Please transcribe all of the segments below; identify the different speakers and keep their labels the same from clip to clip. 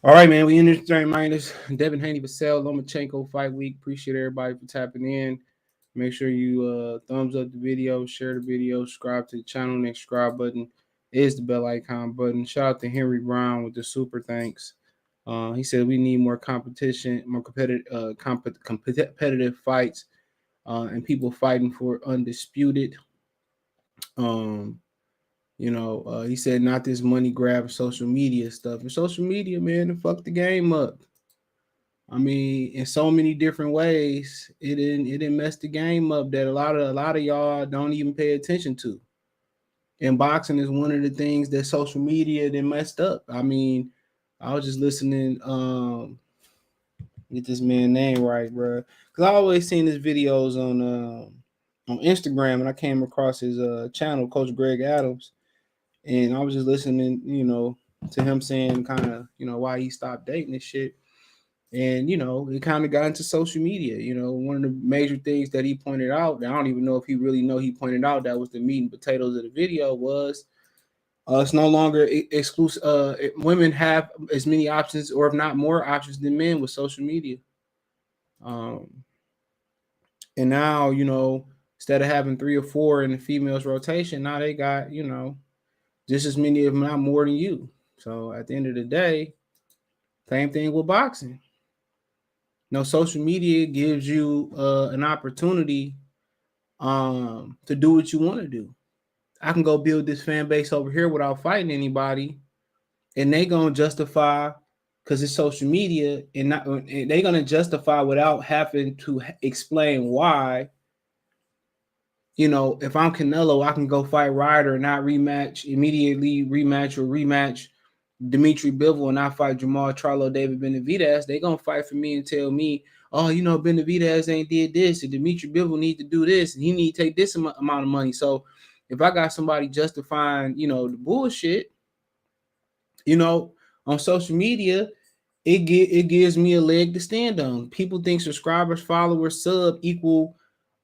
Speaker 1: All right, man. We in this reminders. Devin Haney, Vasiliy Lomachenko fight week. Appreciate everybody for tapping in. Make sure you thumbs up the video, share the video, subscribe to the channel. Next subscribe button is the bell icon button. Shout out to Henry Brown with the super thanks. He said we need more competition, more competitive fights, and people fighting for undisputed. Um, he said not this money grab social media stuff. And social media, man, to fuck the game up. I mean, in so many different ways, it didn't mess the game up that a lot of y'all don't even pay attention to. And boxing is one of the things that social media then messed up. I mean, I was just listening, get this man name right, bro. Cause I always seen his videos on Instagram, and I came across his channel, Coach Greg Adams, and I was just listening, to him saying kind of, why he stopped dating and shit. And, it kind of got into social media. One of the major things that he pointed out, I don't even know if he really know he pointed out that was the meat and potatoes of the video was it's no longer exclusive. Women have as many options or if not more options than men with social media. And now, instead of having 3 or 4 in the females rotation, now they got, just as many, if not more than you. So at the end of the day, same thing with boxing. Social media gives you an opportunity to do what you want to do. I can go build this fan base over here without fighting anybody, and they gonna justify because it's social media, and they gonna justify without having to explain why. If I'm Canelo, I can go fight Ryder and not immediately rematch Dimitri Bivol and not fight Jamal Charlo, David Benavidez. They gonna fight for me and tell me, oh, Benavidez ain't did this, and Dimitri Bivol need to do this, and he need to take this amount of money. So if I got somebody justifying, the bullshit, on social media, it gives me a leg to stand on. People think subscribers, followers, sub equal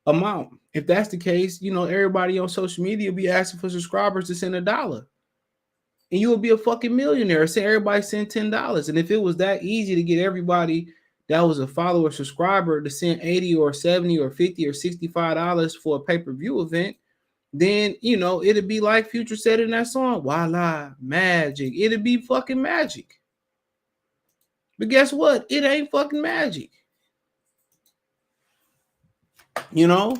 Speaker 1: amount. If that's the case, everybody on social media will be asking for subscribers to send $1. And you will be a fucking millionaire. Say everybody send $10. And if it was that easy to get everybody that was a follower subscriber to send $80 or $70 or $50 or $65 for a pay-per-view event, then it'd be like Future said in that song, voila, magic. It'd be fucking magic. But guess what? It ain't fucking magic. And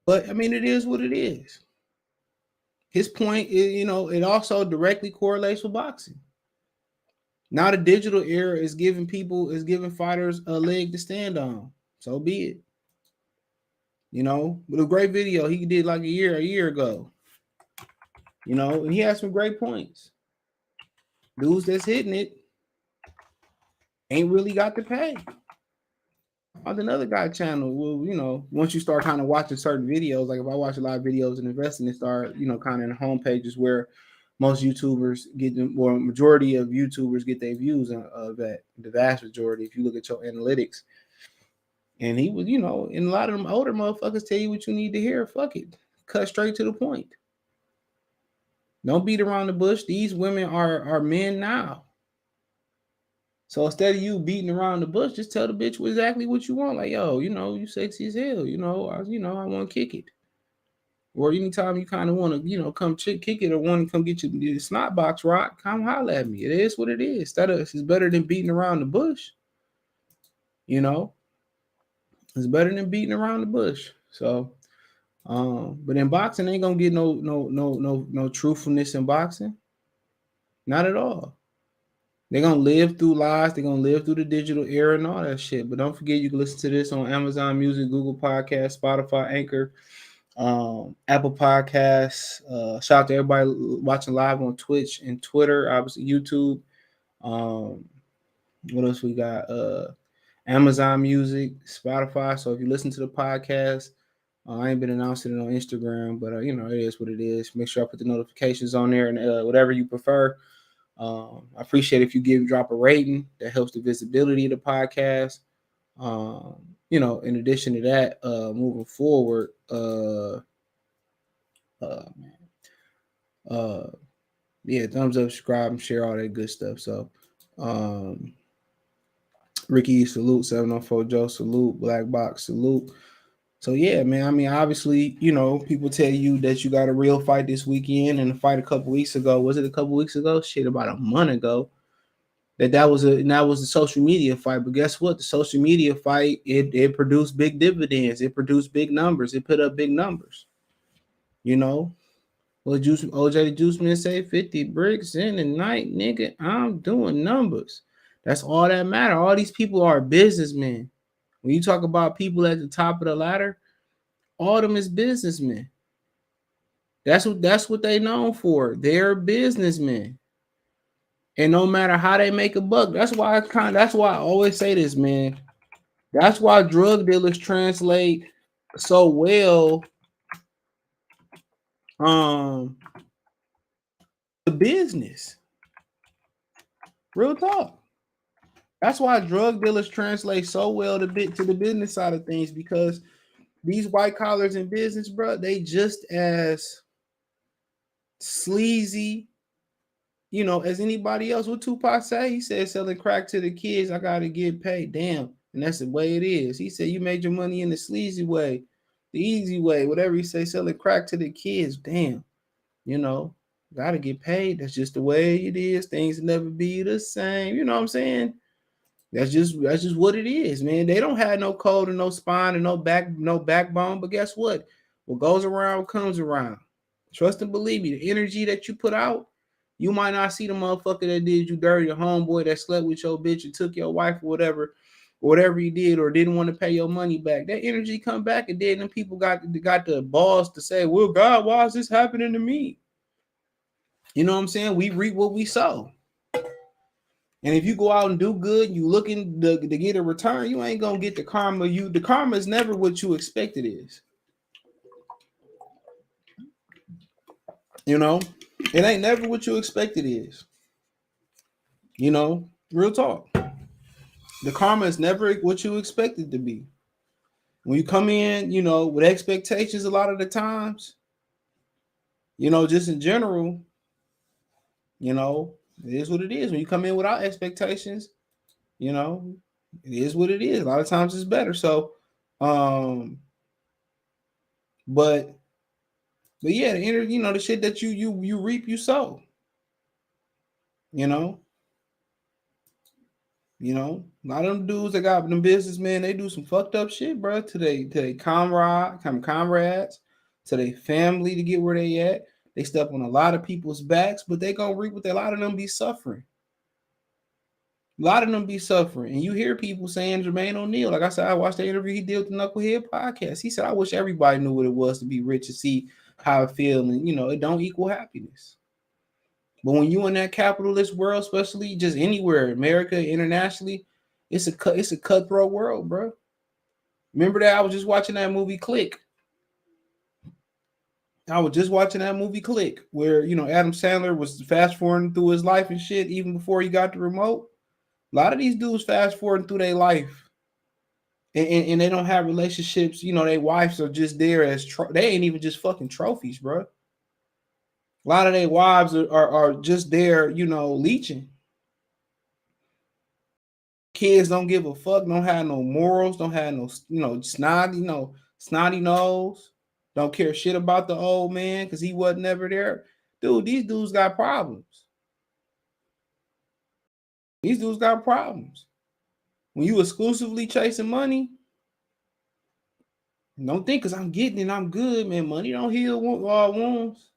Speaker 1: but I mean, it is what it is. His point is, it also directly correlates with boxing. Now the digital era is giving fighters a leg to stand on. So be it. With a great video he did like a year ago. And he had some great points. Dudes that's hitting it ain't really got to pay. On another guy channel, well, once you start kind of watching certain videos, like if I watch a lot of videos and investing and start, kind of in the home pages where most YouTubers get them, or majority of YouTubers get their views of that, the vast majority, if you look at your analytics. And he was, and a lot of them older motherfuckers tell you what you need to hear. Fuck it. Cut straight to the point. Don't beat around the bush. These women are men now. So instead of you beating around the bush, just tell the bitch exactly what you want. Like, yo, you sexy as hell. I want to kick it. Or anytime you kind of want to, come kick it or want to come get your snot box rock, come holler at me. It is what it is. It's better than beating around the bush. It's better than beating around the bush. So, but in boxing, ain't gonna get no truthfulness in boxing. Not at all. They're going to live through lies. They're going to live through the digital era and all that shit. But don't forget, you can listen to this on Amazon Music, Google Podcasts, Spotify, Anchor, Apple Podcasts. Shout out to everybody watching live on Twitch and Twitter, obviously YouTube. What else we got? Amazon Music, Spotify. So if you listen to the podcast, I ain't been announcing it on Instagram, but, it is what it is. Make sure I put the notifications on there and whatever you prefer. I appreciate if you drop a rating. That helps the visibility of the podcast. In addition to that, moving forward, Yeah, thumbs up, subscribe, and share all that good stuff. So, Ricky, salute. 704 Joe, salute. Black Box, salute. So yeah, man. I mean, obviously, people tell you that you got a real fight this weekend, and a fight a couple weeks ago. Was it a couple weeks ago? Shit, about a month ago. That was the social media fight. But guess what? The social media fight, it produced big dividends. It produced big numbers. It put up big numbers. Well, OJ the Juice Man say 50 bricks in the night, nigga. I'm doing numbers. That's all that matter. All these people are businessmen. When you talk about people at the top of the ladder, all of them is businessmen. That's what they known for. They're businessmen. And no matter how they make a buck, that's why I always say this, man. That's why drug dealers translate so well to business. Real talk. That's why drug dealers translate so well to the business side of things, because these white collars in business, bro, they just as sleazy, as anybody else. What Tupac say? He said, selling crack to the kids, I gotta get paid. Damn. And that's the way it is. He said, you made your money in the sleazy way, the easy way, whatever he say, selling crack to the kids. Damn. Gotta get paid. That's just the way it is. Things never be the same. You know what I'm saying? That's just what it is, man. They don't have no code and no spine and no backbone. But guess what? What goes around comes around. Trust and believe me, the energy that you put out, you might not see the motherfucker that did you dirty, your homeboy that slept with your bitch and took your wife or whatever he did, or didn't want to pay your money back. That energy come back, and then people got the balls to say, well, God, why is this happening to me? You know what I'm saying? We reap what we sow. And if you go out and do good, you looking to get a return, you ain't gonna get the karma. The karma is never what you expect it is. It ain't never what you expect it is. Real talk. The karma is never what you expect it to be. When you come in, with expectations, a lot of the times, just in general, it is what it is. When you come in without expectations, it is what it is. A lot of times it's better. So, but yeah, the shit that you reap, you sow. A lot of them dudes that got them businessmen, they do some fucked up shit, bro. To they comrades, to their family to get where they at. They step on a lot of people's backs, but they gonna reap what a lot of them be suffering. A lot of them be suffering. And you hear people saying Jermaine O'Neal, like I said, I watched the interview he did with the Knucklehead podcast. He said, I wish everybody knew what it was to be rich and see how it feels. And, it don't equal happiness. But when you in that capitalist world, especially just anywhere, America, internationally, it's a cutthroat world, bro. Remember that? I was just watching that movie Click. Where, Adam Sandler was fast forwarding through his life and shit, even before he got the remote. A lot of these dudes fast forwarding through their life. And they don't have relationships. Their wives are just there as they ain't even just fucking trophies, bro. A lot of their wives are just there, leeching. Kids don't give a fuck, don't have no morals, don't have no, snotty nose, don't care shit about the old man because he wasn't never there. Dude, these dudes got problems. When you exclusively chasing money, don't think because I'm getting it, I'm good, man. Money don't heal wounds.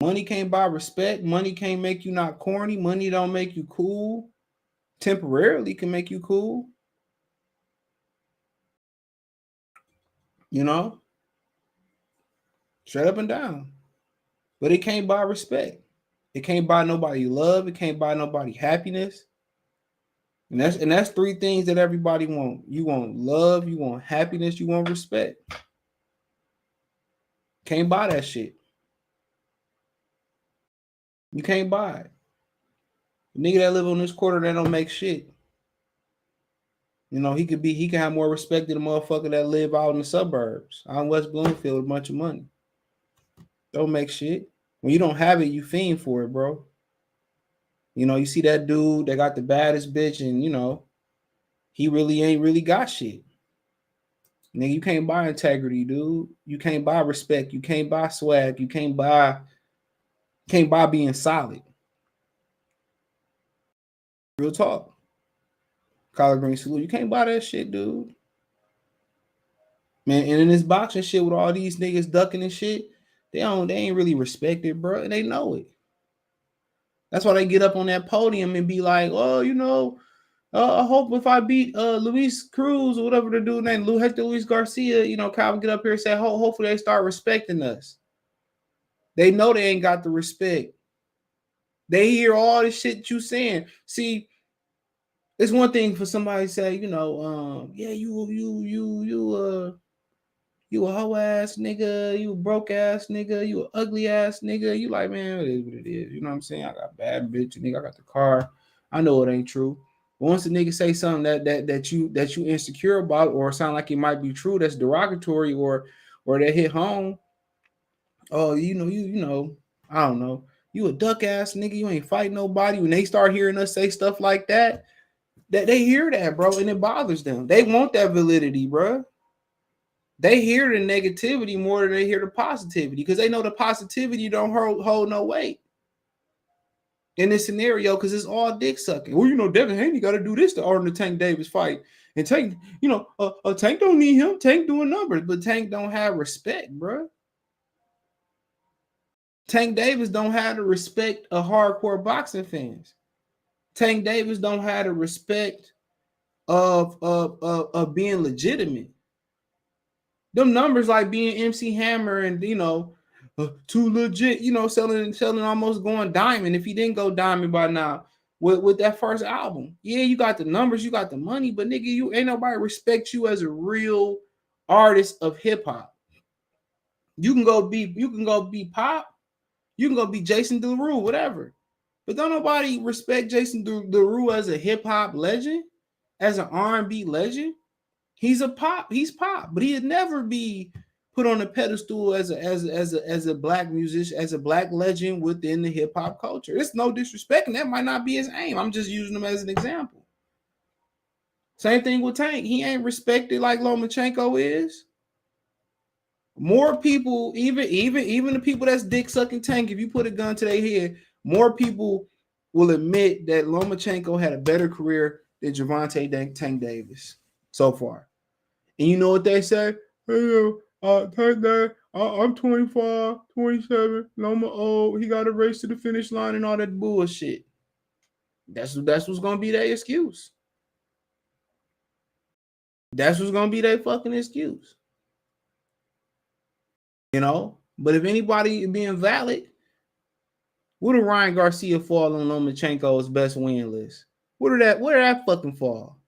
Speaker 1: Money can't buy respect. Money can't make you not corny. Money don't make you cool. Temporarily can make you cool. Straight up and down. But it can't buy respect. It can't buy nobody love. It can't buy nobody happiness. And that's three things that everybody want. You want love, you want happiness, you want respect. Can't buy that shit. You can't buy it. The nigga that live on this quarter that don't make shit. He can have more respect than a motherfucker that live out in the suburbs, out in West Bloomfield with a bunch of money. Don't make shit. When you don't have it, you fiend for it, bro. You know, you see that dude that got the baddest bitch, and you know, he really ain't really got shit. Nigga, you can't buy integrity, dude. You can't buy respect. You can't buy swag. You can't buy being solid. Real talk. Collard green salute. You can't buy that shit, dude. Man, and in this boxing shit with all these niggas ducking and shit, they ain't really respected, bro. And they know it. That's why they get up on that podium and be like, oh, you know, I hope if I beat Luis Cruz or whatever the dude named Hector Luis Garcia, you know, Kyle get up here and say, hopefully they start respecting us. They know they ain't got the respect. They hear all this shit you saying. See, it's one thing for somebody to say, you know, yeah, you a hoe ass nigga, you a broke ass nigga, you a ugly ass nigga. You like, man, it is what it is. You know what I'm saying? I got bad bitch, nigga. I got the car. I know it ain't true. But once the nigga say something that you insecure about, or sound like it might be true, that's derogatory, or that hit home. Oh, you know, I don't know. You a duck ass nigga. You ain't fight nobody. When they start hearing us say stuff like that they hear that, bro, and it bothers them. They want that validity, bro. They hear the negativity more than they hear the positivity, because they know the positivity don't hold no weight in this scenario, because it's all dick sucking. Well, you know, Devin Haney got to do this to earn the Tank Davis fight. And Tank, you know, Tank don't need him. Tank doing numbers, but Tank don't have respect, bro. Tank Davis don't have the respect of hardcore boxing fans. Tank Davis don't have the respect of being legitimate. Them numbers like being MC Hammer and, you know, too legit, you know, selling almost going diamond. If he didn't go diamond by now with that first album. Yeah, you got the numbers, you got the money, but nigga, you ain't nobody respect you as a real artist of hip hop. You can go be Pop, you can go be Jason Derulo, whatever. But don't nobody respect Jason Derulo as a hip hop legend, as an R&B legend. He's Pop, but he'd never be put on a pedestal as a black musician, as a black legend within the hip hop culture. It's no disrespect, and that might not be his aim. I'm just using him as an example. Same thing with Tank. He ain't respected like Lomachenko is. More people, even the people that's dick sucking Tank, if you put a gun to their head, more people will admit that Lomachenko had a better career than Gervonta Tank Davis so far. And you know what they say? Hey, I'm 25, 27, Loma old. He got a race to the finish line and all that bullshit. That's what's gonna be their excuse. That's what's gonna be their fucking excuse. You know? But if anybody being valid, where did Ryan Garcia fall on Lomachenko's best win list? Where did that fucking fall?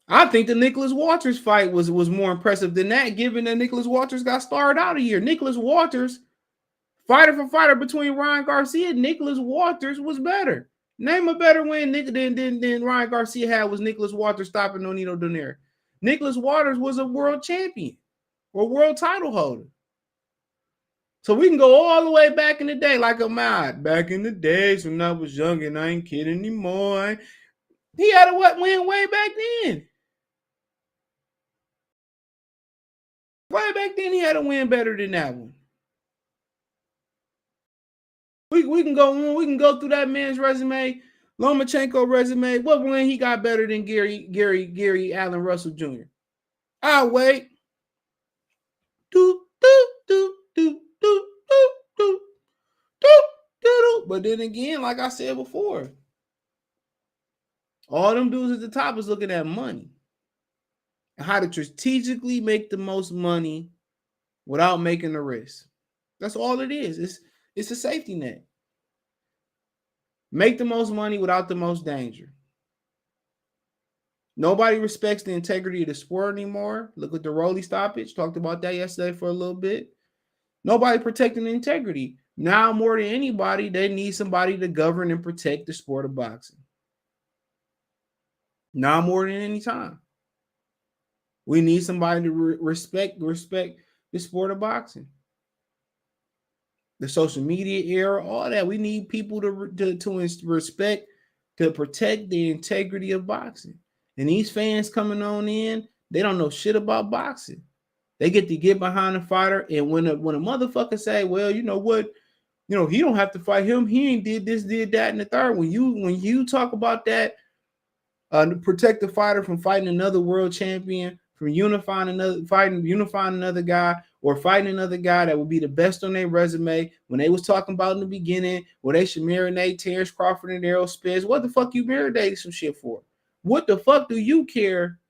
Speaker 1: I think the Nicholas Walters fight was more impressive than that, given that Nicholas Walters got started out of here. Nicholas Walters, fighter for fighter between Ryan Garcia, Nicholas Walters was better. Name a better win than Ryan Garcia had was Nicholas Walters stopping Nonito Donaire. Nicholas Walters was a world champion or world title holder. So we can go all the way back in the day, like a mod. Back in the days when I was young and I ain't kidding anymore. He had a win way back then. Way back then, he had a win better than that one. We can go through that man's resume, Lomachenko resume. What win he got better than Gary Allen Russell Jr.? I'll wait. But then again, like I said before, all them dudes at the top is looking at money and how to strategically make the most money without making the risk. That's all it is. It's a safety net. Make the most money without the most danger. Nobody respects the integrity of the sport anymore. Look at the Rolly stoppage. Talked about that yesterday for a little bit. Nobody protecting the integrity. Now more than anybody, they need somebody to govern and protect the sport of boxing. Now more than any time. We need somebody to respect the sport of boxing. the social media era, all that. We need people to respect, to protect the integrity of boxing. And these fans coming on in, they don't know shit about boxing. They get to get behind the fighter, and when a motherfucker say, "Well, you know what? You know he don't have to fight him. He ain't did this, did that, and the third." When you talk about that, protect the fighter from fighting another world champion, from unifying another guy, or fighting another guy that would be the best on their resume. When they was talking about in the beginning, where they should marinate Terrence Crawford and Errol Spence, what the fuck you marinating some shit for? What the fuck do you care?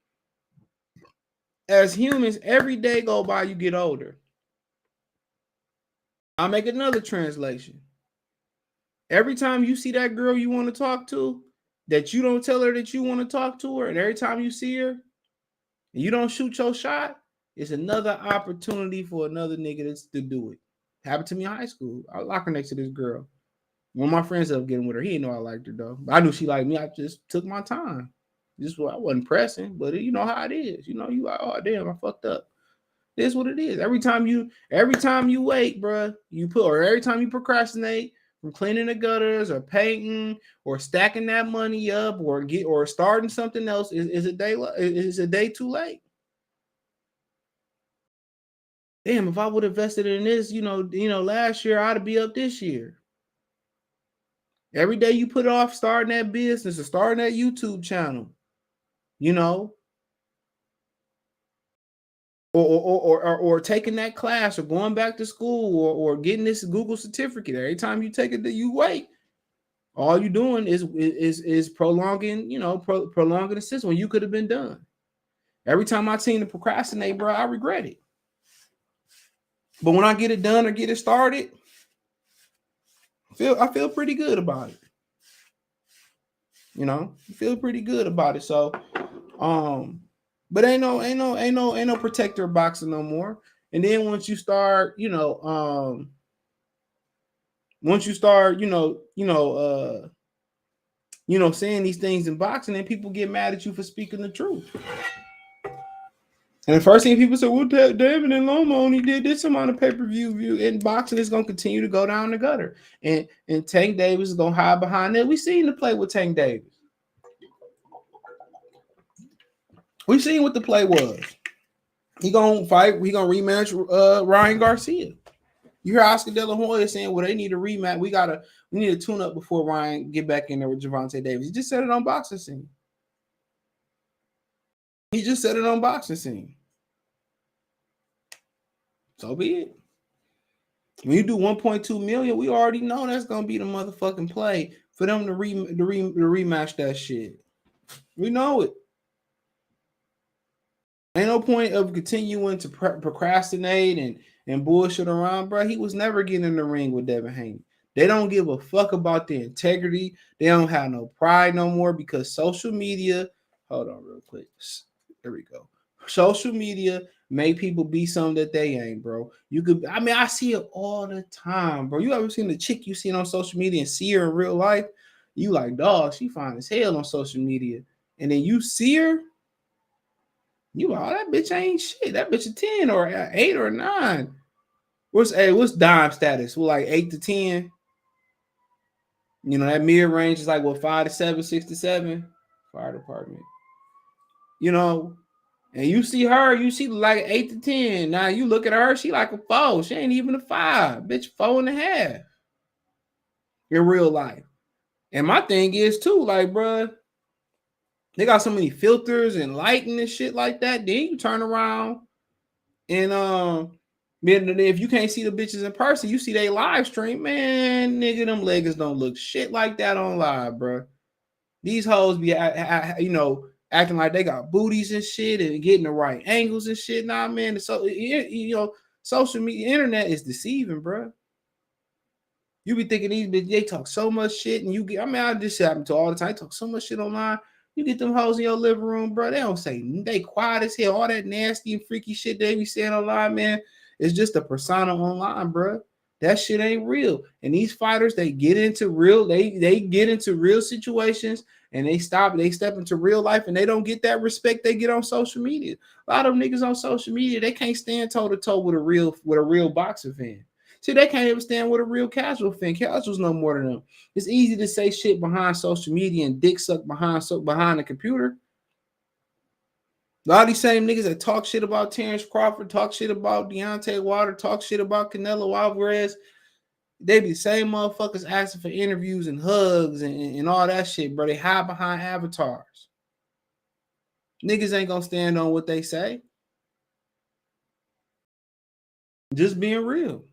Speaker 1: As humans, every day go by, you get older. I'll make another translation. Every time you see that girl you want to talk to, that you don't tell her that you want to talk to her, and every time you see her, and you don't shoot your shot, it's another opportunity for another nigga to do it. Happened to me in high school. I was locking next to this girl. One of my friends ended up getting with her. He didn't know I liked her though. I knew she liked me. I just took my time. Just I wasn't pressing, but you know how it is. You know, you like, oh damn, I fucked up. This is what it is. Every time you wait, bro, or every time you procrastinate from cleaning the gutters or painting or stacking that money up or starting something else is a day too late. Damn, if I would have invested in this, last year, I'd be up this year. Every day you put off starting that business or starting that YouTube channel, or taking that class or going back to school or getting this Google certificate. Every time you take it, you wait. All you're doing is prolonging, prolonging the system when you could have been done. Every time I seem to procrastinate, bro, I regret it. But when I get it done or get it started, I feel pretty good about it. I feel pretty good about it. So, but ain't no protector of boxing no more. And then once you start, saying these things in boxing, then people get mad at you for speaking the truth. And the first thing people say, well, David and Loma only did this amount of pay-per-view and boxing is going to continue to go down the gutter. And Tank Davis is going to hide behind that. We seen the play with Tank Davis. We seen what the play was. He going to fight. We going to rematch Ryan Garcia. You hear Oscar De La Hoya saying, well, they need a rematch. We need a tune up before Ryan get back in there with Gervonta Davis. He just said it on Boxing Scene. So be it. When you do 1.2 million, we already know that's gonna be the motherfucking play for them to rematch that shit. We know it. Ain't no point of continuing to procrastinate and bullshit around, bro. He was never getting in the ring with Devin Haney. They don't give a fuck about the integrity. They don't have no pride no more because social media. Hold on real quick. There we go. Social media make people be something that they ain't, bro. I see it all the time, bro. You ever seen the chick you seen on social media and see her in real life? You like, dog, she fine as hell on social media. And then you see her, you like, oh, that bitch ain't shit. That bitch a 10 or 8 or 9. What's dime status? Well, like 8 to 10. That mid range is like 5 to 7, 6 to 7. Fire department. And you see her, you see like 8 to 10. Now you look at her, she like a 4. She ain't even a 5. Bitch, 4.5. In real life. And my thing is too, like, bro, they got so many filters and lighting and shit like that. Then you turn around and if you can't see the bitches in person, you see they live stream, man, nigga, them leggings don't look shit like that on live, bro. These hoes be, acting like they got booties and shit and getting the right angles and shit. Nah, man. So, social media, internet is deceiving, bro. You be thinking these bitches, they talk so much shit and I this happen to all the time. They talk so much shit online. You get them hoes in your living room, bro. They don't say, they quiet as hell. All that nasty and freaky shit they be saying online, man, it's just a persona online, bro. That shit ain't real. And these fighters, they get into real, they get into real situations and they step into real life and they don't get that respect they get on social media. A lot of them niggas on social media, they can't stand toe to toe with a real boxing fan. See, they can't even stand with a real casual fan. Casuals know more than them. It's easy to say shit behind social media and dick suck behind the computer. A lot of these same niggas that talk shit about Terrence Crawford, talk shit about Deontay Wilder, talk shit about Canelo Alvarez, they be the same motherfuckers asking for interviews and hugs and all that shit, bro. They hide behind avatars. Niggas ain't gonna stand on what they say. Just being real.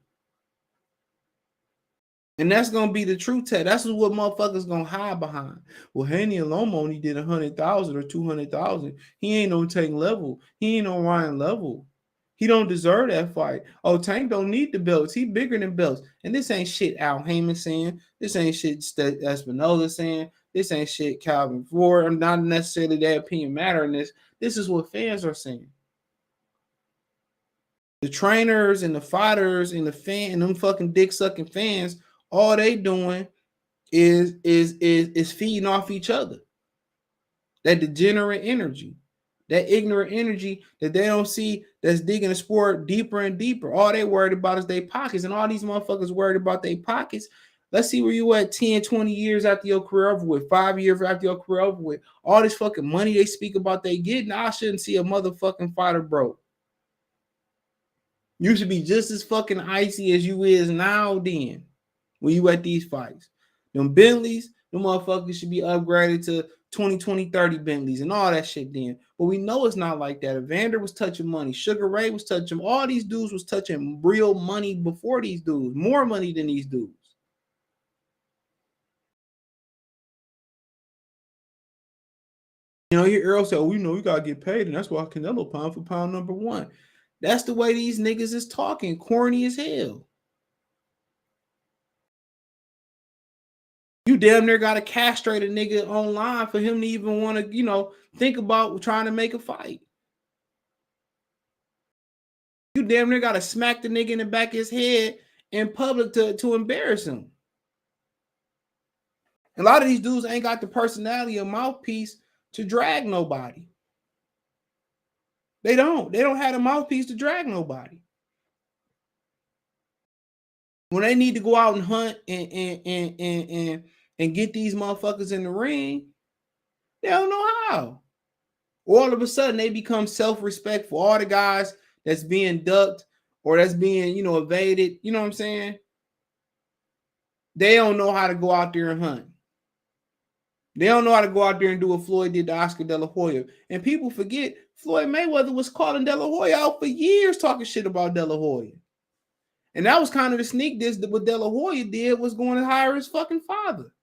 Speaker 1: And that's gonna be the true test. That's what motherfuckers gonna hide behind. Well, Haney and Lomo only did 100,000 or 200,000. He ain't no Tank level. He ain't no Ryan level. He don't deserve that fight. Oh, Tank don't need the belts. He bigger than belts. And this ain't shit Al Heyman saying. This ain't shit Espinoza saying. This ain't shit Calvin Ford. I'm not necessarily their opinion matter in this. This is what fans are saying. The trainers and the fighters and the fan and them fucking dick sucking fans, all they doing is feeding off each other. That degenerate energy, that ignorant energy that they don't see, that's digging the sport deeper and deeper. All they worried about is their pockets, and all these motherfuckers worried about their pockets. Let's see where you at 10, 20 years after your career over with, 5 years after your career over with. All this fucking money they speak about they getting, I shouldn't see a motherfucking fighter broke. You should be just as fucking icy as you is now then when you at these fights. Them Bentleys, them motherfuckers should be upgraded to 20, 30 Bentleys and all that shit then. But we know it's not like that. Evander was touching money. Sugar Ray was touching. All these dudes was touching real money before these dudes. More money than these dudes. You know, you Earl said, oh, we know we got to get paid. And that's why Canelo pound for pound number one. That's the way these niggas is talking. Corny as hell. You damn near got to castrate a nigga online for him to even want to, you know, think about trying to make a fight. You damn near got to smack the nigga in the back of his head in public to embarrass him. A lot of these dudes ain't got the personality or mouthpiece to drag nobody. They don't. They don't have a mouthpiece to drag nobody. When they need to go out and hunt and get these motherfuckers in the ring, they don't know how. All of a sudden, they become self-respectful. All the guys that's being ducked or that's being, you know, evaded, you know what I'm saying? They don't know how to go out there and hunt. They don't know how to go out there and do what Floyd did to Oscar De La Hoya. And people forget Floyd Mayweather was calling De La Hoya out for years talking shit about De La Hoya. And that was kind of the sneak diss that what De La Hoya did was going to hire his fucking father.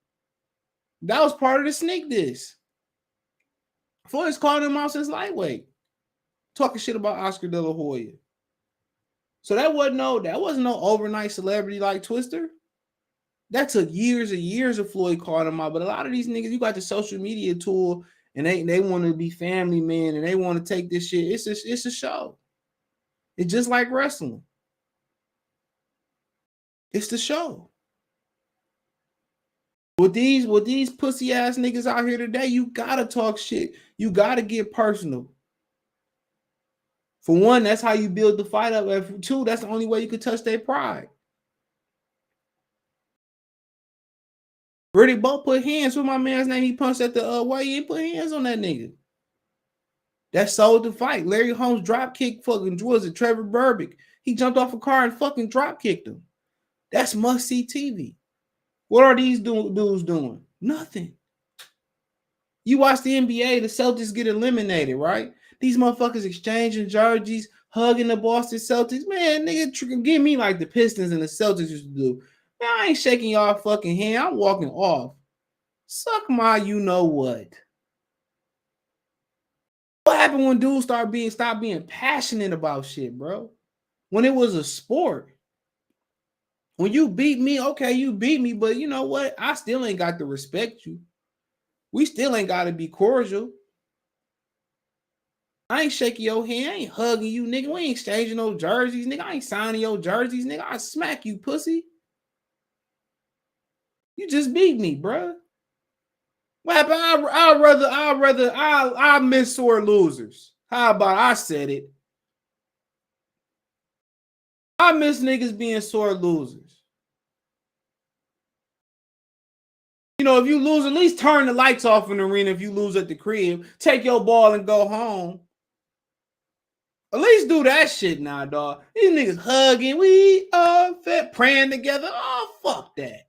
Speaker 1: That was part of the sneak diss. Floyd's calling him out since lightweight, talking shit about Oscar De La Hoya. So that wasn't no overnight celebrity like Twister. That took years and years of Floyd calling him out. But a lot of these niggas, you got the social media tool, and they want to be family men, and they want to take this shit. It's a show. It's just like wrestling. It's the show. With these pussy ass niggas out here today, you gotta talk shit. You gotta get personal. For one, that's how you build the fight up. And for two, that's the only way you can touch their pride. Really, both put hands. With my man's name, he punched at the way. He put hands on that nigga. That sold the fight. Larry Holmes drop kick fucking was it Trevor Burbick. He jumped off a car and fucking drop kicked him. That's must see TV. What are these dudes doing? Nothing. You watch the NBA, the Celtics get eliminated, right? These motherfuckers exchanging jerseys, hugging the Boston Celtics. Man, nigga, give me like the Pistons and the Celtics used to do. Man, I ain't shaking y'all fucking hand. I'm walking off. Suck my you know what. What happened when dudes stop being passionate about shit, bro? When it was a sport. When you beat me, okay, you beat me, but you know what? I still ain't got to respect you. We still ain't got to be cordial. I ain't shaking your hand. I ain't hugging you, nigga. We ain't exchanging no jerseys, nigga. I ain't signing your jerseys, nigga. I smack you, pussy. You just beat me, bro. What happened? I'll miss sore losers. How about I said it? I miss niggas being sore losers. You know, if you lose, at least turn the lights off in the arena. If you lose at the crib, take your ball and go home. At least do that shit now, dog. These niggas hugging, we are fed, praying together. Oh, fuck that.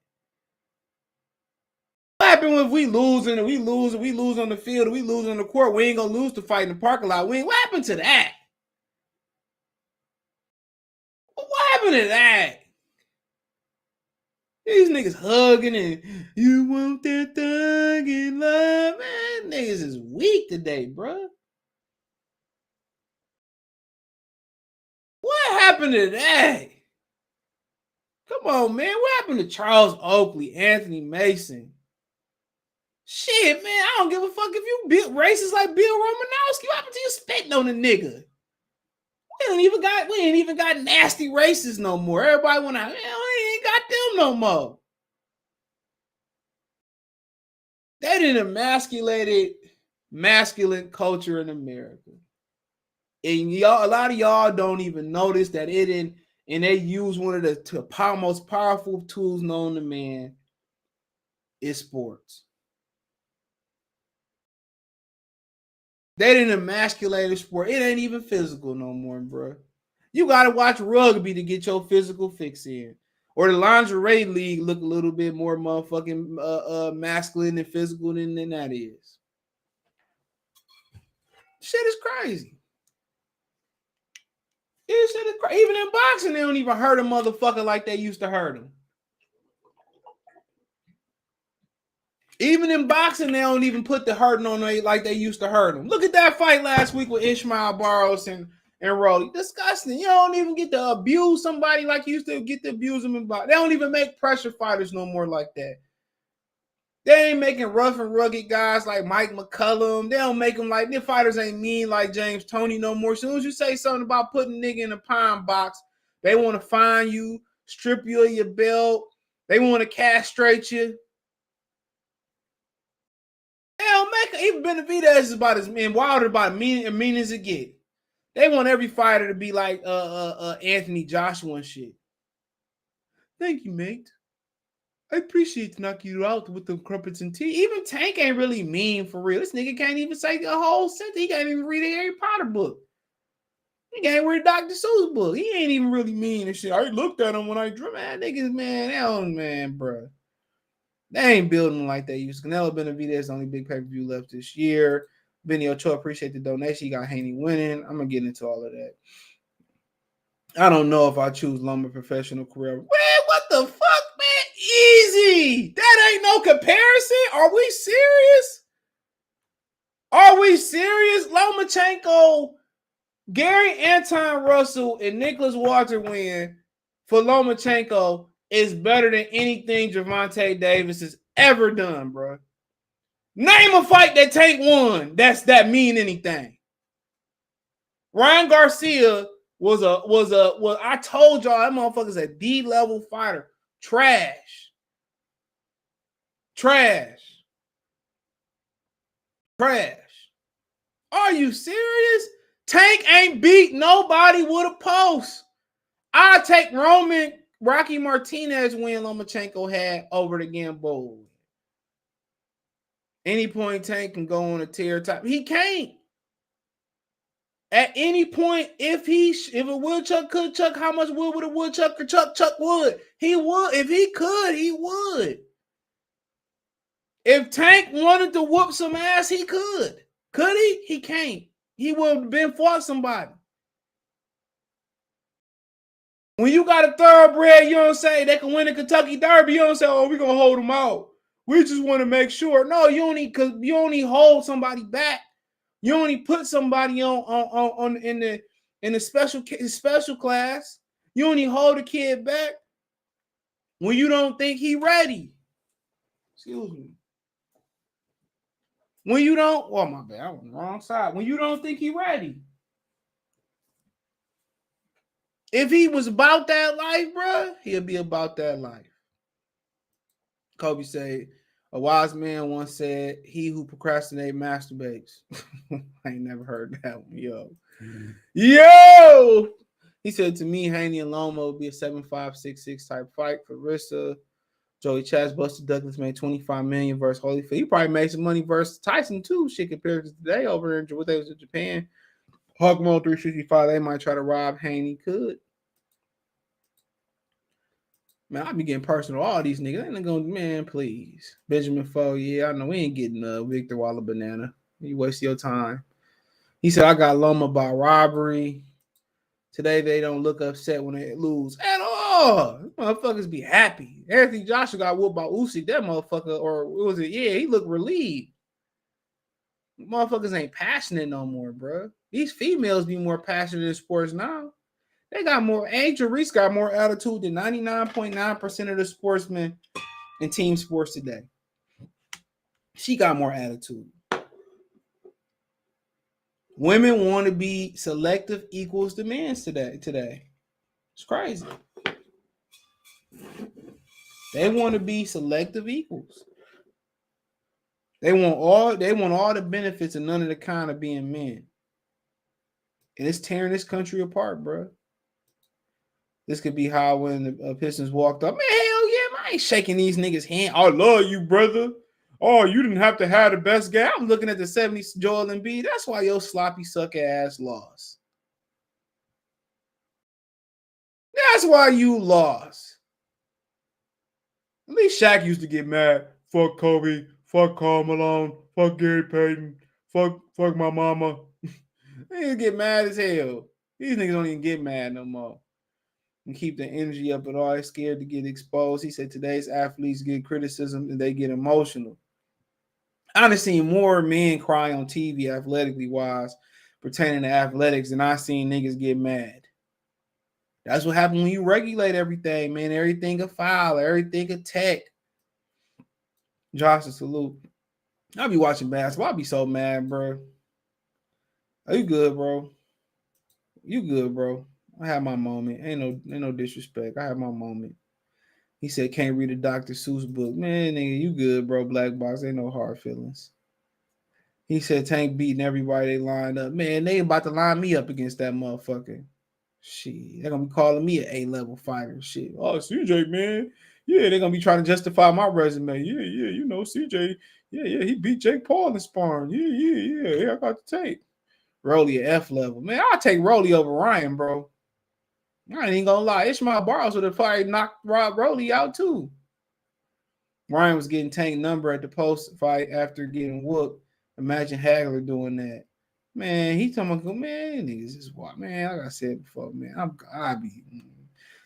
Speaker 1: What happened if we lose and we lose on the field, we lose on the court? We ain't gonna lose the fight in the parking lot. What happened to that? What happened to that? These niggas hugging and you want that thug in love, man. Niggas is weak today, bro. What happened to that? Come on, man. What happened to Charles Oakley, Anthony Mason? Shit, man. I don't give a fuck if you built racist like Bill Romanowski. What happened to you spitting on the nigga? We ain't even got nasty racists no more. Everybody we ain't got them no more. They done emasculated masculine culture in America. And y'all, a lot of y'all don't even notice that and they use one of the most powerful tools known to man is sports. They didn't emasculate the sport. It ain't even physical no more, bro. You got to watch rugby to get your physical fix in. Or the lingerie league look a little bit more motherfucking masculine and physical than that is. Shit is crazy. Even in boxing, they don't even hurt a motherfucker like they used to hurt him. Even in boxing, they don't even put the hurting on them like they used to hurt him. Look at that fight last week with Ishmael Barros and Rolly. Disgusting. You don't even get to abuse somebody like you used to get to abuse them in boxing. They don't even make pressure fighters no more like that. They ain't making rough and rugged guys like Mike McCullum. They don't make them like, their fighters ain't mean like James Toney no more. As soon as you say something about putting nigga in a pine box, they want to fine you, strip you of your belt. They want to castrate you. They don't make even Benavidez is about as mean, Wilder about mean as it get. They want every fighter to be like Anthony Joshua and shit. Thank you, mate. I appreciate knocking you out with the crumpets and tea. Even Tank ain't really mean for real. This nigga can't even say a whole sentence. He can't even read a Harry Potter book. He can't read Dr. Seuss book. He ain't even really mean and shit. I looked at him when I drew. Man, niggas, man, bro. They ain't building like they used to. Canelo Benavidez, the only big pay-per-view left this year. Benny Ochoa, appreciate the donation. He got Haney winning. I'm going to get into all of that. I don't know if I choose Loma professional career. Man, what the fuck, man? Easy. That ain't no comparison. Are we serious? Lomachenko, Gary Anton Russell, and Nicholas Walter win for Lomachenko is better than anything Gervonta Davis has ever done, bro. Name a fight that Tank won. That mean anything. Ryan Garcia was I told y'all that motherfucker's a D-level fighter. Trash. Are you serious? Tank ain't beat nobody with a post. I take Rocky Martinez win Lomachenko had over the Gamboa. Any point Tank can go on a tear top. He can't. At any point, if a woodchuck could chuck, how much wood would a woodchucker chuck wood? He would. If he could, he would. If Tank wanted to whoop some ass, he could. Could he? He can't. He would have been fought somebody. When you got a thoroughbred, you don't say they can win the Kentucky Derby. You don't say, oh, we're going to hold them out. We just want to make sure. No, you only hold somebody back. You only put somebody on in the special class. You only hold a kid back when you don't think he ready. Excuse me. When you don't, oh my bad, I was on the wrong side. When you don't think he ready. If he was about that life, bro, he'll be about that life. Kobe said, a wise man once said, he who procrastinates masturbates. I ain't never heard that one, yo. Mm-hmm. Yo! He said to me, Haney and Loma would be a 7-5, 6-6 type fight for Rissa. Joey Chaz, Buster Douglas made $25 million versus Holyfield. He probably made some money versus Tyson too. Shit, compared to today over in what they was in Japan. Hawkmo 365, they might try to rob Haney. Could. Man, I be getting personal. All these niggas ain't gonna, man, please. Benjamin Foe, yeah, I know we ain't getting Victor Waller Banana. You waste your time. He said, I got Loma by robbery. Today they don't look upset when they lose at all. Motherfuckers be happy. Anthony Joshua got whooped by Usyk. That motherfucker, or what was it? Yeah, he looked relieved. Motherfuckers ain't passionate no more, bro. These females be more passionate in sports now. They got more. Angel Reese got more attitude than 99.9% of the sportsmen in team sports today. She got more attitude. Women want to be selective equals the men today. It's crazy. They want to be selective equals. They want all the benefits and none of the kind of being men. And it's tearing this country apart, bro. This could be how when the Pistons walked up, man, hell yeah, man, I ain't shaking these niggas' hand. I love you, brother. Oh, you didn't have to have the best guy. I'm looking at the 70s Joel Embiid. That's why your sloppy sucker ass lost. That's why you lost. At least Shaq used to get mad. Fuck Kobe. Fuck Karl Malone. Fuck Gary Payton. Fuck my mama. They get mad as hell. These niggas don't even get mad no more. And keep the energy up at all. They're scared to get exposed. He said today's athletes get criticism and they get emotional. I've seen more men cry on TV athletically wise pertaining to athletics than I've seen niggas get mad. That's what happens when you regulate everything, man. Everything a foul, everything a tech. Josh, a salute. I'll be watching basketball. I'll be so mad, bro. Are you good, bro? You good, bro? I had my moment. Ain't no disrespect. I had my moment. He said, can't read a Dr. Seuss book. Man, nigga, you good, bro. Black box. Ain't no hard feelings. He said, Tank beating everybody they lined up. Man, they about to line me up against that motherfucker. Shit. They're going to be calling me an A-level fighter. Shit. Oh, CJ, man. Yeah, they're going to be trying to justify my resume. Yeah, you know, CJ. Yeah, he beat Jake Paul in sparring. Yeah, I got the tape. Rolly at F level. Man, I'll take Rolly over Ryan, bro. I ain't even gonna lie. Ishmael Barros would have probably knocked Rob Rolly out too. Ryan was getting Tank number at the post fight after getting whooped. Imagine Hagler doing that. Man, he talking about, man, niggas is what, man. Like I said before, man, I be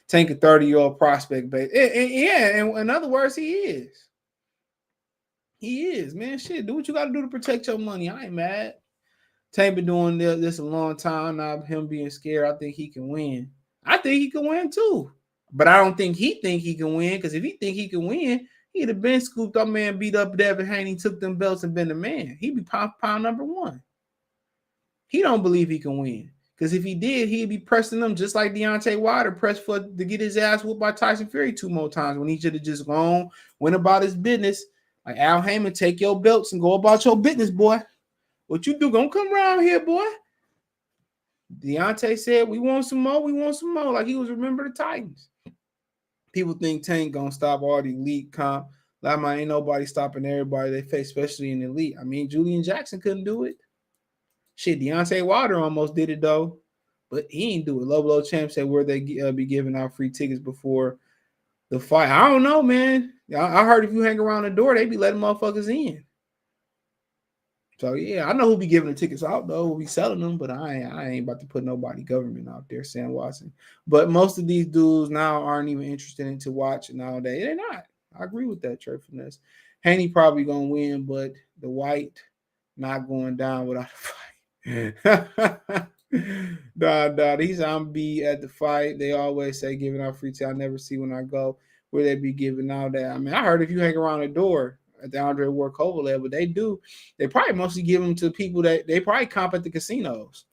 Speaker 1: Tank a 30-year-old prospect, baby. And in other words, he is. He is, man. Shit, do what you got to do to protect your money. I ain't mad. Tank been doing this a long time now. Him being scared, I think he can win. I think he can win too. But I don't think he can win, because if he think he can win, he'd have been scooped up, man, beat up Devin Haney, took them belts and been the man. He'd be pound number one. He don't believe he can win. Because if he did, he'd be pressing them just like Deontay Wilder pressed to get his ass whooped by Tyson Fury 2 more times when he should have just gone, went about his business. Like Al Heyman, take your belts and go about your business, boy. What you do? Gonna come around here, boy. Deontay said, we want some more. Like he was remember the Titans. People think Tank gonna stop all the elite comp. Like, man, ain't nobody stopping everybody they face, especially in the elite. I mean, Julian Jackson couldn't do it. Shit, Deontay Wilder almost did it, though. But he ain't do it. Low Champ said where they be giving out free tickets before the fight. I don't know, man. I heard if you hang around the door, they be letting motherfuckers in. So, yeah, I know who be giving the tickets out, though. Who be selling them, but I ain't about to put nobody government out there, Sam Watson. But most of these dudes now aren't even interested in to watch nowadays. They're not. I agree with that, Trey Finesse. Haney probably going to win, but the white not going down without a fight. These I'm be at the fight. They always say giving out free tickets. I never see when I go where they be giving out that. I mean, I heard if you hang around the door at the Andre Ward Kovalev, but they do. They probably mostly give them to people that they probably comp at the casinos.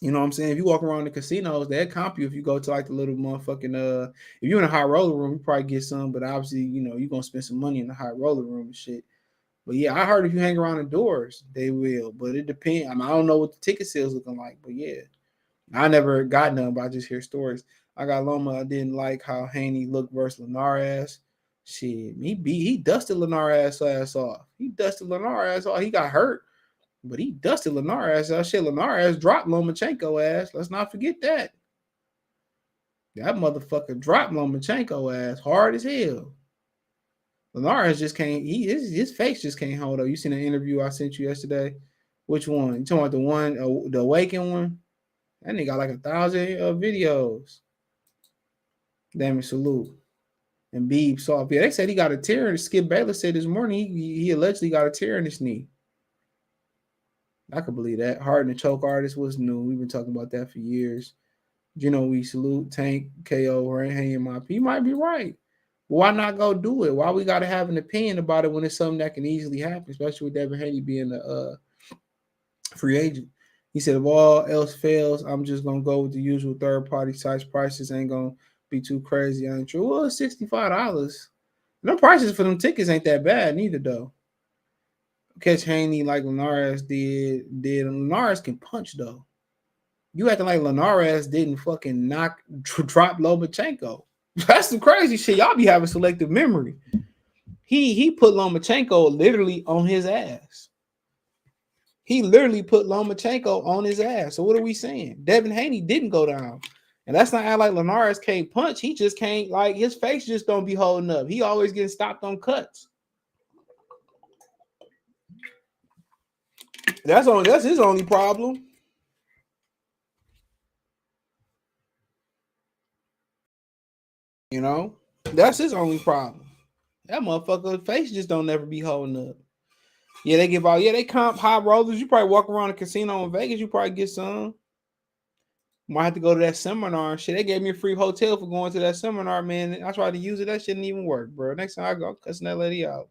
Speaker 1: You know what I'm saying? If you walk around the casinos, they'll comp you if you go to like the little motherfucking if you're in a high roller room, you probably get some, but obviously, you know, you're gonna spend some money in the high roller room and shit. But yeah, I heard if you hang around the doors, they will. But it depends. I mean, I don't know what the ticket sales looking like, but yeah. I never got none, but I just hear stories. I got Loma. I didn't like how Haney looked versus Linares. Shit, he dusted Linares ass off. He dusted Linares ass off. He got hurt, but he dusted Linares ass. Shit, Linares dropped Lomachenko ass. Let's not forget that. That motherfucker dropped Lomachenko ass hard as hell. Linares just can't. His face just can't hold up. You seen an interview I sent you yesterday? Which one? You talking about the one, the Awaken one? That nigga got like 1,000 videos. Damn it, salute. And Beeb soft. Yeah, they said he got a tear. And Skip Bayless said this morning he allegedly got a tear in his knee. I could believe that. Hard and the Choke Artist was new. We've been talking about that for years. We salute Tank, KO, Haney, and my. He might be right. Why not go do it? Why we got to have an opinion about it when it's something that can easily happen, especially with Devin Haney being a free agent. He said, if all else fails, I'm just going to go with the usual third-party sites. Prices ain't going to be too crazy. Ain't true. Well, it's $65. No prices for them tickets ain't that bad neither, though. Catch Haney like Linares did. And Linares can punch, though. You acting like Linares didn't fucking drop Lomachenko. That's some crazy shit. Y'all be having selective memory. He put Lomachenko literally on his ass. He literally put Lomachenko on his ass. So what are we saying? Devin Haney didn't go down. And that's not act like Linares can't punch. He just can't, like, his face just don't be holding up. He always getting stopped on cuts. That's his only problem. That's his only problem. That motherfucker face just don't never be holding up. Yeah, they give out. Yeah, they comp high rollers. You probably walk around a casino in Vegas. You probably get some. Might have to go to that seminar. Shit, they gave me a free hotel for going to that seminar, man. I tried to use it. That shit didn't even work, bro. Next time I go, I'm cussing that lady out.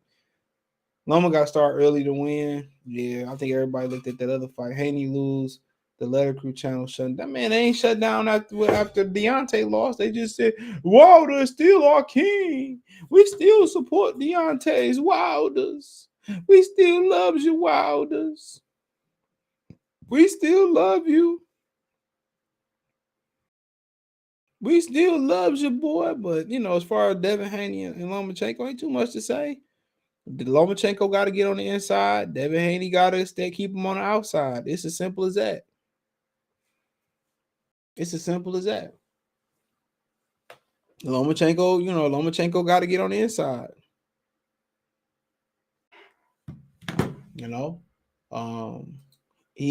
Speaker 1: Loma got to start early to win. Yeah, I think everybody looked at that other fight. Haney lose. The Letter Crew channel shut. That man, they ain't shut down after Deontay lost. They just said, Wilder is still our king. We still support Deontay's Wilders. We still love you, Wilders. We still love you. We still love you, boy. But, as far as Devin Haney and Lomachenko, ain't too much to say. Lomachenko got to get on the inside. Devin Haney got to keep him on the outside. It's as simple as that. It's as simple as that. Lomachenko got to get on the inside. He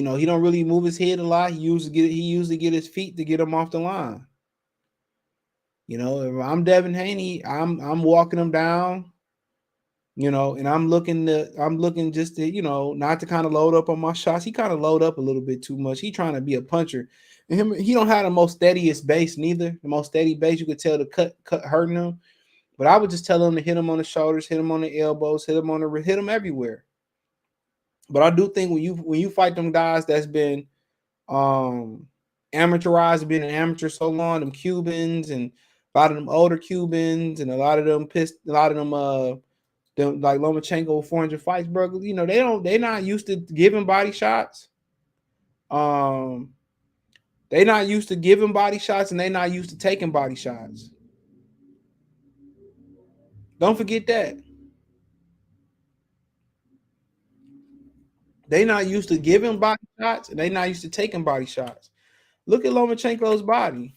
Speaker 1: don't really move his head a lot. He usually get his feet to get him off the line. If I'm Devin Haney, I'm walking him down, and I'm looking just to, not to kind of load up on my shots. He kind of load up a little bit too much. He trying to be a puncher. And he don't have the most steadiest base neither. The most steady base, you could tell the cut hurting him. But I would just tell him to hit him on the shoulders, hit him on the elbows, hit him everywhere. But I do think when you fight them guys that's been amateurized, been an amateur so long, them Cubans and a lot of them older Cubans and a lot of them like Lomachenko 400 fights, bro. They're not used to giving body shots. They're not used to giving body shots and they're not used to taking body shots. Don't forget that. They're not used to giving body shots and they're not used to taking body shots. Look at Lomachenko's body.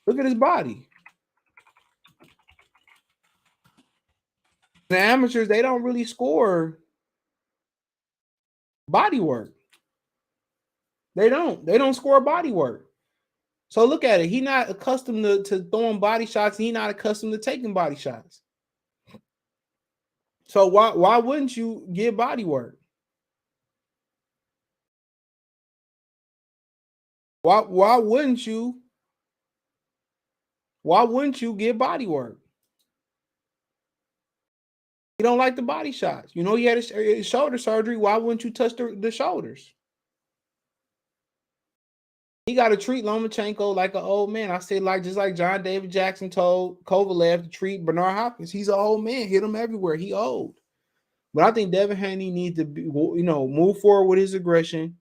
Speaker 1: Look at his body. The amateurs, they don't really score body work. They don't score body work. So look at it. He's not accustomed to throwing body shots. He's not accustomed to taking body shots. So why wouldn't you give body work? Why wouldn't you give body work? You don't like the body shots. He had his shoulder surgery. Why wouldn't you touch the shoulders? He got to treat Lomachenko like an old man. I said, just like John David Jackson told Kovalev to treat Bernard Hopkins. He's an old man. Hit him everywhere. He old. But I think Devin Haney needs to be, move forward with his aggression.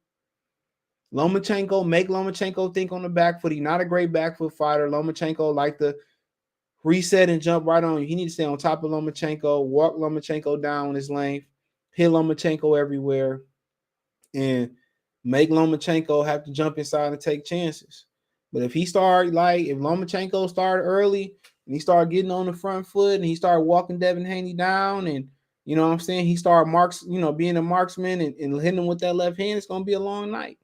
Speaker 1: Make Lomachenko think on the back foot. He's not a great back foot fighter. Lomachenko like to reset and jump right on you. He needs to stay on top of Lomachenko, walk Lomachenko down his length, hit Lomachenko everywhere, and make Lomachenko have to jump inside and take chances. But if Lomachenko started early and he started getting on the front foot and he started walking Devin Haney down and you know what I'm saying, he started being a marksman and hitting him with that left hand, it's gonna be a long night.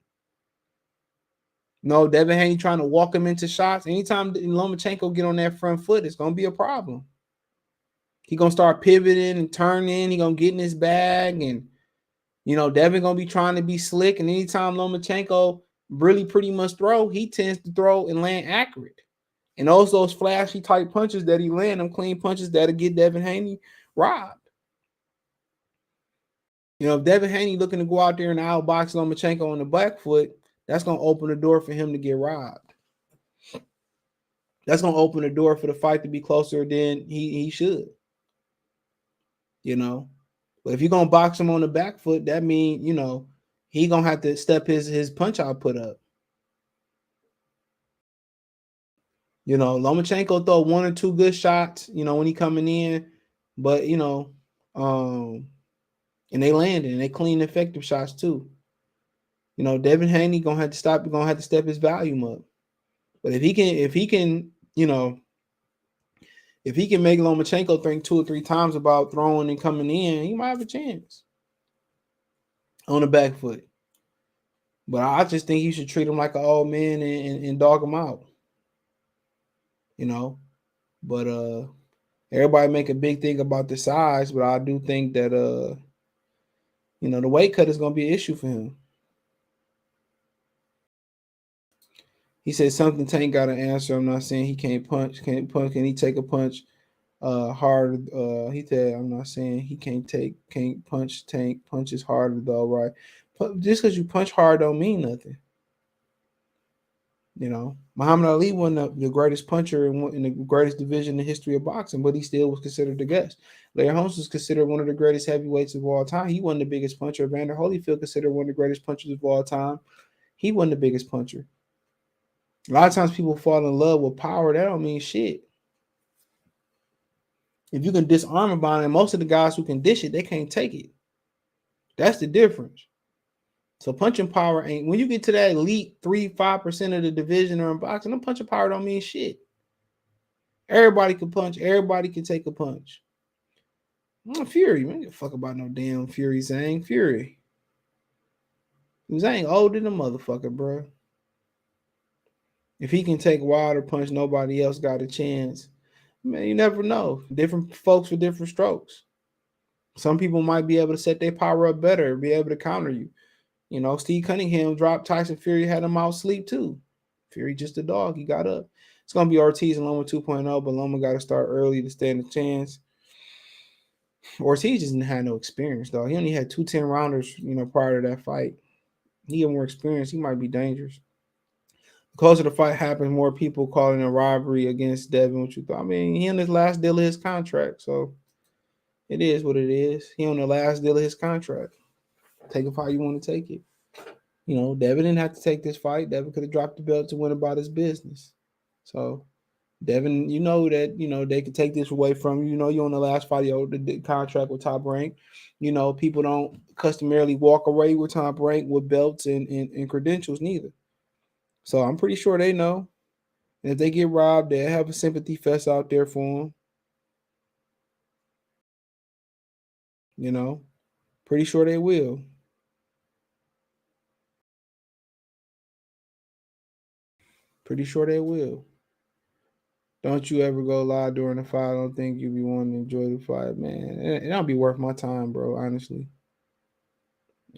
Speaker 1: No, Devin Haney trying to walk him into shots. Anytime Lomachenko get on that front foot, it's gonna be a problem. He gonna start pivoting and turning. He gonna get in his bag, and Devin gonna be trying to be slick. And anytime Lomachenko really pretty much throw, he tends to throw and land accurate. And those flashy type punches that he land, them clean punches that'll get Devin Haney robbed. If Devin Haney looking to go out there and outbox Lomachenko on the back foot, that's going to open the door for him to get robbed. That's going to open the door for the fight to be closer than he should. But if you're going to box him on the back foot, that means, he going to have to step his punch output up. Lomachenko throw one or two good shots, when he coming in, but, and they landed and they clean effective shots too. Devin Haney gonna have to step his volume up. But if he can make Lomachenko think 2 or 3 times about throwing and coming in, he might have a chance on the back foot. But I just think you should treat him like an old man and dog him out. But everybody make a big thing about the size, but I do think that the weight cut is gonna be an issue for him. He said something Tank got an answer. I'm not saying he can't punch. Can he take a punch hard? He said, I'm not saying he can't punch. Tank punches harder though, right? Just because you punch hard don't mean nothing. Muhammad Ali wasn't the greatest puncher in the greatest division in the history of boxing, but he still was considered the best. Larry Holmes was considered one of the greatest heavyweights of all time. He wasn't the biggest puncher. Evander Holyfield considered one of the greatest punchers of all time. He wasn't the biggest puncher. A lot of times people fall in love with power. That don't mean shit. If you can disarm a body, and most of the guys who can dish it, they can't take it. That's the difference. So punching power ain't, when you get to that elite 3-5% of the division or in boxing, no punching power don't mean shit. Everybody can punch. Everybody can take a punch. Fury, man, give a fuck about no damn Fury Zhang. Fury. Zhang older than a motherfucker, bro. If he can take wilder punch, nobody else got a chance. Man, you never know. Different folks with different strokes. Some people might be able to set their power up better, be able to counter you. Steve Cunningham dropped Tyson Fury, had him out sleep too. Fury just a dog. He got up. It's going to be Ortiz and Loma 2.0, but Loma got to start early to stand a chance. Ortiz just didn't have no experience, though. He only had 2 10-rounders, prior to that fight. He had more experience. He might be dangerous. The closer the fight happens, more people calling a robbery against Devin. What you thought? I mean, he on his last deal of his contract, so it is what it is. He on the last deal of his contract. Take it how you want to take it. Devin didn't have to take this fight. Devin could have dropped the belt to win about his business. So, Devin, that, they could take this away from you. You're on the last fight of the contract with Top Rank. People don't customarily walk away with Top Rank with belts and credentials neither. So, I'm pretty sure they know. And if they get robbed, they'll have a sympathy fest out there for them. Pretty sure they will. Pretty sure they will. Don't you ever go live during the fight. I don't think you'll be wanting to enjoy the fight, man. It don't be worth my time, bro, honestly.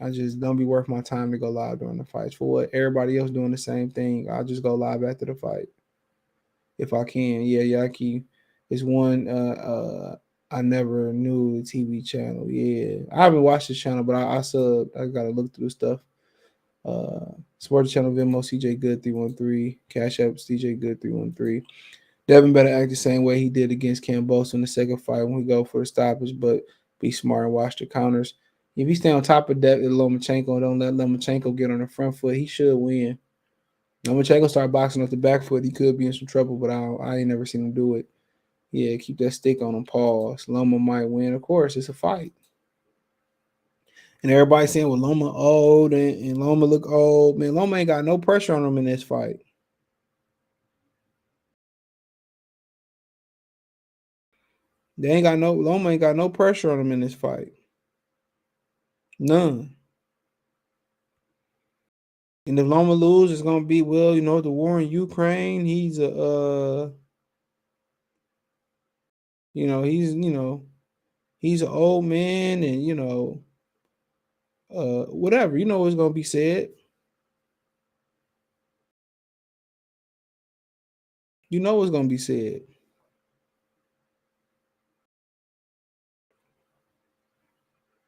Speaker 1: I just don't be worth my time to go live during the fights. For what? Everybody else doing the same thing. I'll just go live after the fight. If I can. Yeah, Yaki. It's one I never knew the TV channel. Yeah. I haven't watched this channel, but I sub. I gotta look through stuff. Sports Channel Venmo CJ Good 313. Cash App CJ Good 313. Devin better act the same way he did against Cambosa in the second fight when we go for the stoppage, but Be smart and watch the counters. If he stay on top of that, Lomachenko, and don't let Lomachenko get on the front foot, he should win. Lomachenko start boxing off the back foot, he could be in some trouble, but I ain't never seen him do it. Yeah, keep that stick on him. Pause. Loma might win. Of course, it's a fight. And everybody saying, well, Loma old and Loma look old. Man, Loma ain't got no pressure on him in this fight. Loma ain't got no pressure on him in this fight. None. And if Loma lose, it's gonna be, well, the war in Ukraine. He's he's an old man, and whatever. You know what's gonna be said. You know what's gonna be said.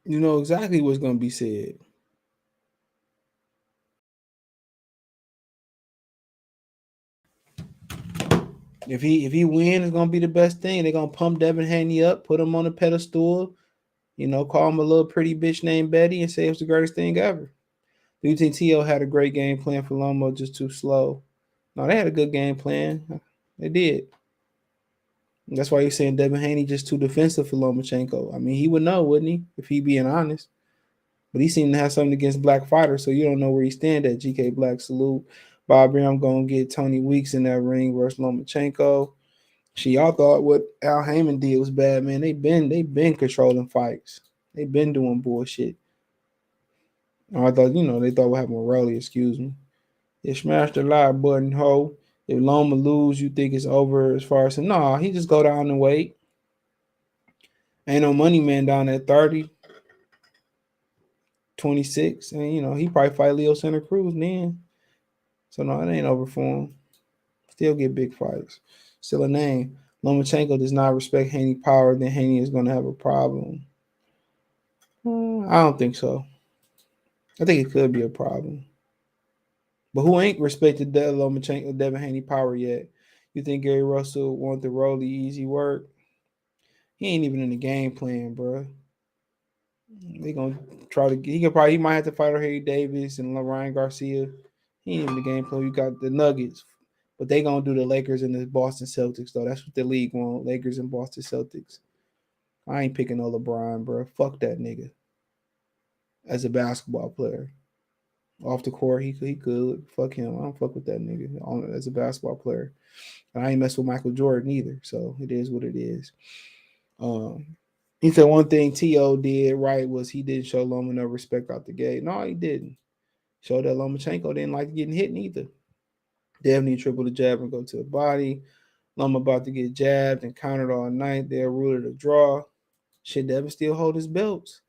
Speaker 1: You know exactly what's gonna be said. If he wins, it's gonna be the best thing. They're gonna pump Devin Haney up, put him on a pedestal, call him a little pretty bitch named Betty, and say it's the greatest thing ever. Do you think T.O. had a great game plan for Loma, just too slow? No, they had a good game plan. They did. That's why you're saying Devin Haney just too defensive for Lomachenko. I mean, he would know, wouldn't he, if he being honest? But he seemed to have something against black fighters, so you don't know where he stand at. GK Black, salute. Bobby, I'm going to get Tony Weeks in that ring versus Lomachenko. Y'all thought what Al Heyman did was bad, man. They been controlling fights. They been doing bullshit. I thought, they thought what happened with Rolly, excuse me. They smashed the live button, ho. If Loma lose, you think it's over as far as him? Nah, he just go down and wait. Ain't no money man down at 30, 26. And he probably fight Leo Santa Cruz then. So no, it ain't over for him. Still get big fights. Still a name. Lomachenko does not respect Haney power, then Haney is gonna have a problem. I don't think so. I think it could be a problem. But who ain't respected Lomachenko, Devin Haney power yet? You think Gary Russell want the Rolly easy work? He ain't even in the game plan, bro. They gonna try to. He might have to fight Harry Davis and Ryan Garcia. He ain't even in the game plan. You got the Nuggets, but they gonna do the Lakers and the Boston Celtics though. That's what the league want: Lakers and Boston Celtics. I ain't picking no LeBron, bro. Fuck that nigga. As a basketball player, off the court, he could. Fuck him. I don't fuck with that nigga as a basketball player. And I ain't mess with Michael Jordan either. So it is what it is. He said one thing T.O. did right was he didn't show Loma no respect out the gate. No, he didn't. Show that Lomachenko didn't like getting hit neither. Definitely triple the jab and go to the body. Loma about to get jabbed and countered all night. They'll rule it a draw. Should Devin still hold his belts?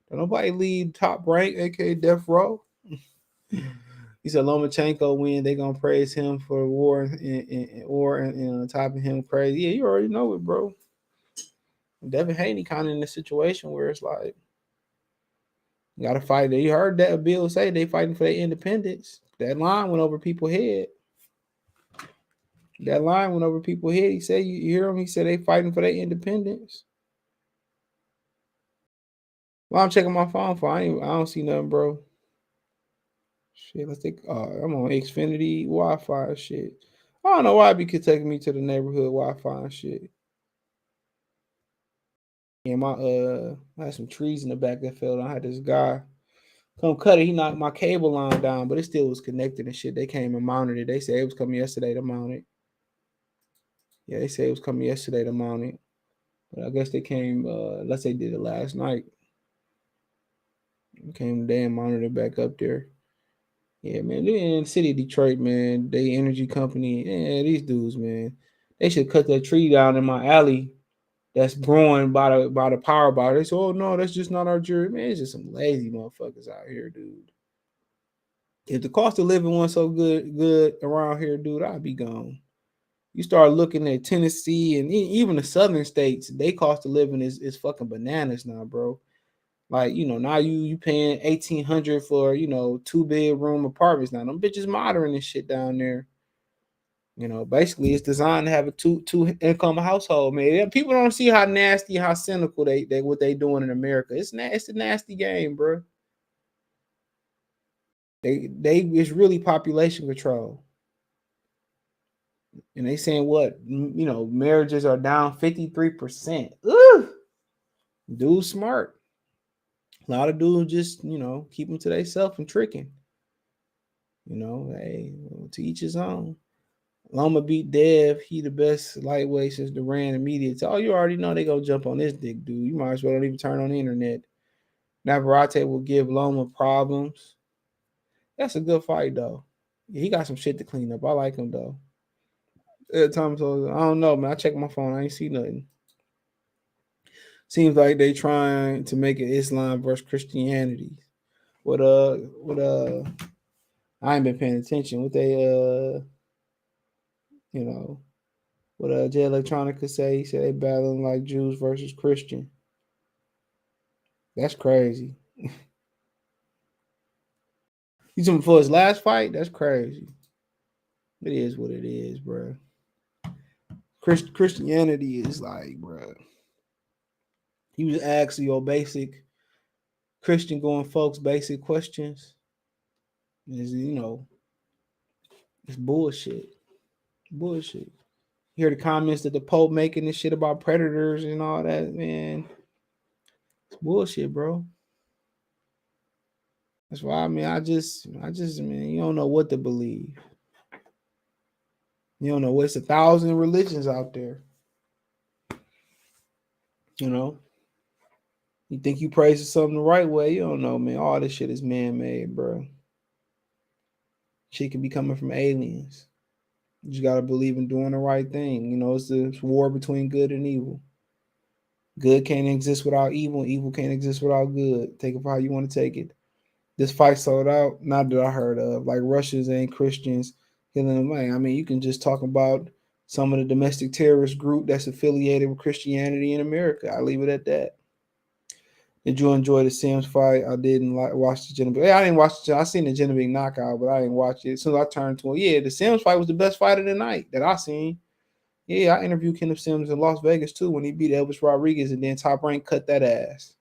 Speaker 1: Don't nobody lead top rank, aka Death Row. He said Lomachenko win. They gonna praise him for war and on top of him crazy. Yeah, you already know it, bro. Devin Haney kind of in a situation where it's like, you gotta fight. You heard that Bill say they fighting for their independence. That line went over people's head. That line went over people's head. He said, you hear him? He said they fighting for their independence. Well, I'm checking my phone for. I don't see nothing, bro. Shit, let's take. I'm on Xfinity Wi-Fi shit. I don't know why it be taking me to the neighborhood Wi-Fi and shit. And I had some trees in the back that fell down. I had this guy come cut it. He knocked my cable line down, but it still was connected and shit. They came and mounted it. They said it was coming yesterday to mount it. Yeah, they said it was coming yesterday to mount it. But I guess they came, let's say did it last night. Came today and mounted it back up there. Yeah, man. They're in the city of Detroit, man. They energy company. Yeah, these dudes, man. They should cut that tree down in my alley that's growing by the power bar. They say, oh no, that's just not our jury. Man, it's just some lazy motherfuckers out here, dude. If the cost of living wasn't so good around here, dude, I'd be gone. You start looking at Tennessee and even the southern states, they cost of living is fucking bananas now, bro. Like, now you paying $1,800 for, 2-bedroom apartments. Now them bitches modern and shit down there. You know, basically, it's designed to have a two income household. Man, people don't see how nasty, how cynical they what they doing in America. It's a nasty game, bro. It's really population control, and they saying what, you know, marriages are down 53%. Dude's smart. A lot of dudes just, you know, keep them to themselves and tricking. You know, hey, to each his own. Loma beat Dev. He the best lightweight since Duran and media. Oh, you already know they gonna jump on this dick, dude. You might as well don't even turn on the internet. Navarrete will give Loma problems. That's a good fight, though. Yeah, he got some shit to clean up. I like him, though. Thomas, I don't know, man. I checked my phone. I ain't see nothing. Seems like they trying to make it Islam versus Christianity. What I ain't been paying attention. What they you know, what Jay Electronica say? He said they battling like Jews versus Christian. That's crazy. He's talking for his last fight? That's crazy. It is what it is, bro. Christianity is like, bro. He was asking your basic Christian going folks basic questions. Is, you know, it's bullshit. Bullshit. You hear the comments that the Pope making this shit about predators and all that, man. It's bullshit, bro. That's why I just, man, you don't know what to believe. You don't know what's 1,000 religions out there. You know, you think you praise something the right way? You don't know, man. All this shit is man-made, bro. Shit can be coming from aliens. You just gotta believe in doing the right thing. You know, it's the war between good and evil. Good can't exist without evil. Evil can't exist without good. Take it for how you want to take it. This fight sold out. Not that I heard of. Like Russians ain't Christians killing them. I mean, you can just talk about some of the domestic terrorist group that's affiliated with Christianity in America. I leave it at that. Did you enjoy the Sims fight? I didn't watch the Genevieve. I didn't watch I seen the Genevieve knockout, but I didn't watch it. As soon as I turned to it, yeah, the Sims fight was the best fight of the night that I seen. Yeah, I interviewed Kenneth Sims in Las Vegas too when he beat Elvis Rodriguez, and then Top Rank cut that ass.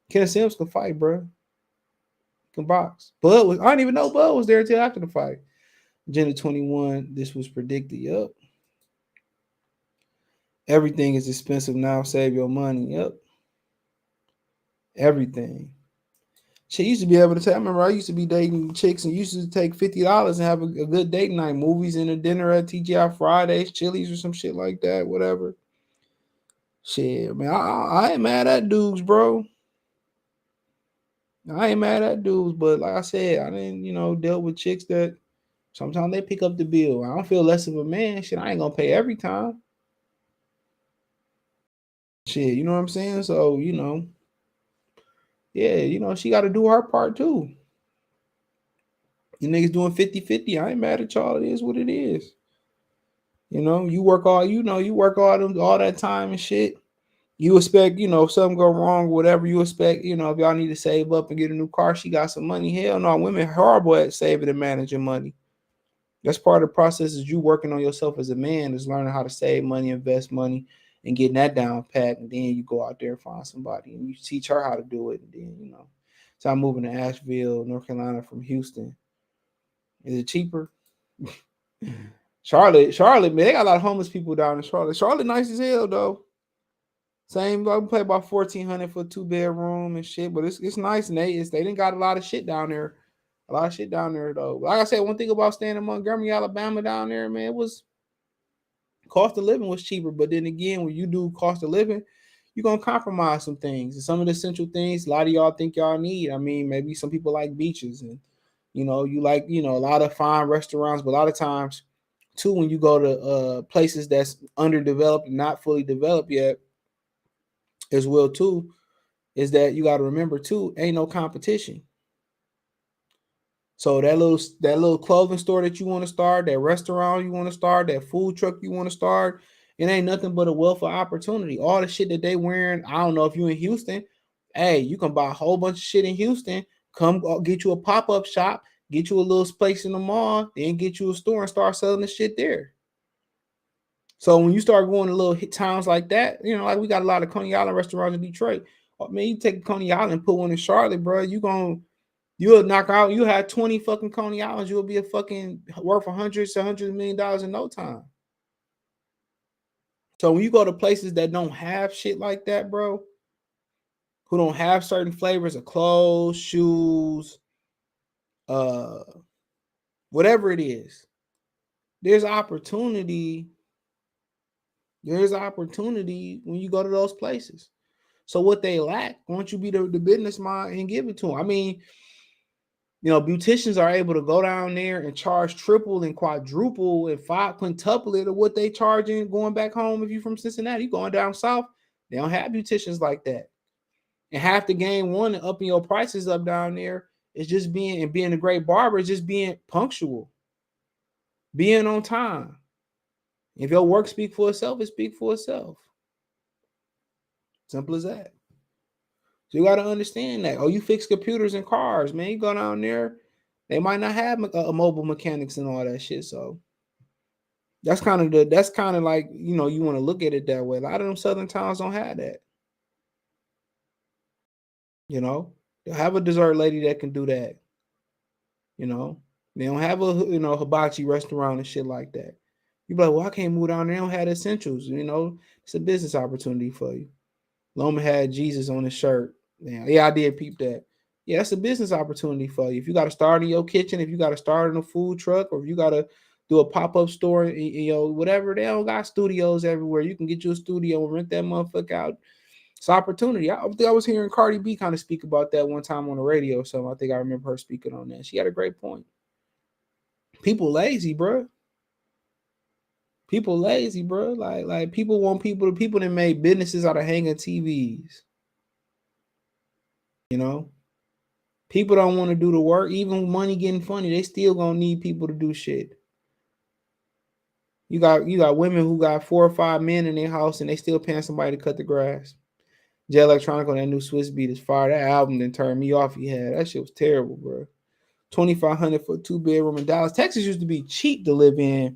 Speaker 1: Kenneth Sims can fight, bro. Can box. Bud was, I didn't even know Bud was there until after the fight. Agenda 21, this was predicted. Yep. Everything is expensive now. Save your money. Yep. Everything. She used to be able to take. I remember I used to be dating chicks and used to take $50 and have a good date night, movies and a dinner at TGI Fridays, Chili's or some shit like that, whatever. Shit, man, I ain't mad at dudes, bro. I ain't mad at dudes, but like I said, I didn't, deal with chicks that sometimes they pick up the bill. I don't feel less of a man. Shit, I ain't gonna pay every time. Shit, you know what I'm saying? So, yeah, she got to do her part too. You niggas doing 50-50. I ain't mad at y'all. It is what it is. You work all that time and shit. You expect, if something go wrong, whatever you expect, if y'all need to save up and get a new car, she got some money. Hell no, women horrible at saving and managing money. That's part of the process is you working on yourself as a man, is learning how to save money, invest money, and getting that down pat. And then you go out there and find somebody and you teach her how to do it. And then, so I'm moving to Asheville, North Carolina from Houston. Is it cheaper? Charlotte, man, they got a lot of homeless people down in Charlotte. Charlotte nice as hell though. Same, I play about $1,400 for a 2-bedroom and shit, but it's nice and they didn't got a lot of shit down there. A lot of shit down there though. Like I said, one thing about staying in Montgomery, Alabama down there, man, it was cost of living was cheaper. But then again, when you do cost of living, you're gonna compromise some things. And some of the essential things a lot of y'all think y'all need. I mean, maybe some people like beaches and you like, a lot of fine restaurants, but a lot of times too, when you go to places that's underdeveloped and not fully developed yet as well too, is that you got to remember too, ain't no competition. So that little clothing store that you want to start, that restaurant you want to start, that food truck you want to start, it ain't nothing but a wealth of opportunity. All the shit that they wearing, I don't know if you in Houston, hey, you can buy a whole bunch of shit in Houston, come get you a pop-up shop, get you a little place in the mall, then get you a store and start selling the shit there. So when you start going to little towns like that, you know, like we got a lot of Coney Island restaurants in Detroit. I mean, you take Coney Island and put one in Charlotte, bro. You'll knock out. You have 20 fucking Coney Islands. You'll be a fucking worth hundreds of million dollars in no time. So when you go to places that don't have shit like that, bro, who don't have certain flavors of clothes, shoes, whatever it is, there's opportunity. There's opportunity when you go to those places. So what they lack, why don't you be the business mind and give it to them? I mean, you know, beauticians are able to go down there and charge triple and quadruple and quintuple it of what they charging going back home. If you're from Cincinnati, going down south, they don't have beauticians like that. And half the game, one, and upping your prices up down there is just being a great barber, is just being punctual, being on time. If your work speaks for itself, it speaks for itself. Simple as that. So you got to understand that. Oh, you fix computers and cars, man. You go down there, they might not have mobile mechanics and all that shit. So that's kind of like, you know, you want to look at it that way. A lot of them southern towns don't have that. You know, they'll have a dessert lady that can do that. You know, they don't have a hibachi restaurant and shit like that. You be like, well, I can't move down there. They don't have the essentials. You know, it's a business opportunity for you. Loma had Jesus on his shirt. Yeah, I did peep that. Yeah, that's a business opportunity for you. If you got to start in your kitchen, if you got to start in a food truck, or if you got to do a pop-up store, you know, whatever, they don't got studios everywhere. You can get you a studio and rent that motherfucker out. It's opportunity. I think I was hearing Cardi B kind of speak about that one time on the radio. So I think I remember her speaking on that. She had a great point. People lazy, bro. People lazy, bro. Like people want people that made businesses out of hanging TVs. You know, people don't want to do the work. Even money getting funny, they still gonna need people to do shit. You got women who got 4 or 5 men in their house and they still paying somebody to cut the grass. Jay Electronica on that new Swiss beat is fire. That album didn't turn me off. He had that shit was terrible, bro. $2,500 for a 2-bedroom in Dallas. Texas used to be cheap to live in,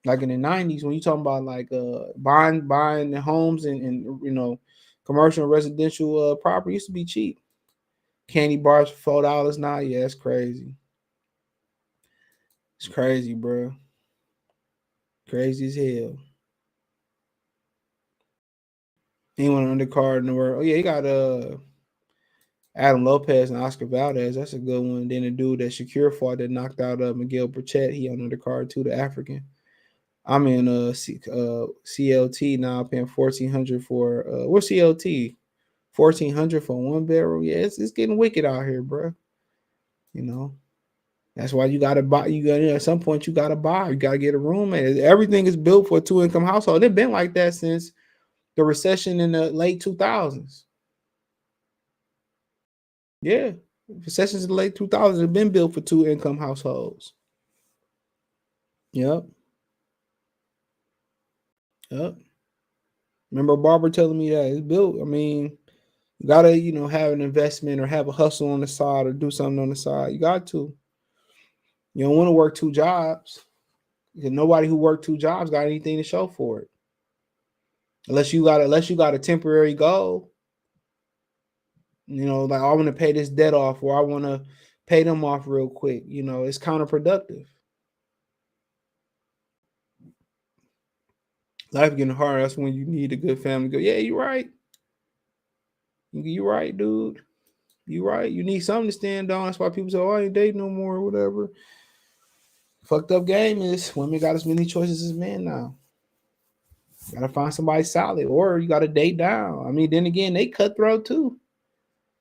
Speaker 1: like in the 90s. When you talking about like buying the homes and you know, commercial and residential property used to be cheap. Candy bars for $4 now. Yeah, that's crazy. It's crazy, bro. Crazy as hell. Anyone on the card in the world? Oh yeah, you got Adam Lopez and Oscar Valdez. That's a good one. Then the dude that Shakir fought that knocked out Miguel Burchett. He on the card too, the African. I'm in CLT now, paying $1,400 for what's CLT? $1,400 for 1 barrel. Yeah, it's getting wicked out here, bro. You know, that's why you gotta buy. You got at some point you gotta buy. You gotta get a roommate. Everything is built for a 2-income household. It's been like that since the recession in the late 2000s. Yeah, recessions in the late 2000s have been built for 2-income households. Yep. Remember Barbara telling me that it's built. I mean, you gotta, you know, have an investment or have a hustle on the side or do something on the side. You got to. You don't want to work 2 jobs. Nobody who worked 2 jobs got anything to show for it. Unless you got a temporary goal. You know, like, I want to pay this debt off, or I want to pay them off real quick. You know, it's counterproductive. Life getting hard. That's when you need a good family. Go, yeah, you're right. You're right, dude. You're right. You need something to stand on. That's why people say, "Oh, I ain't dating no more," or whatever. Fucked up game is women got as many choices as men now. Gotta find somebody solid, or you gotta date down. I mean, then again, they cutthroat too.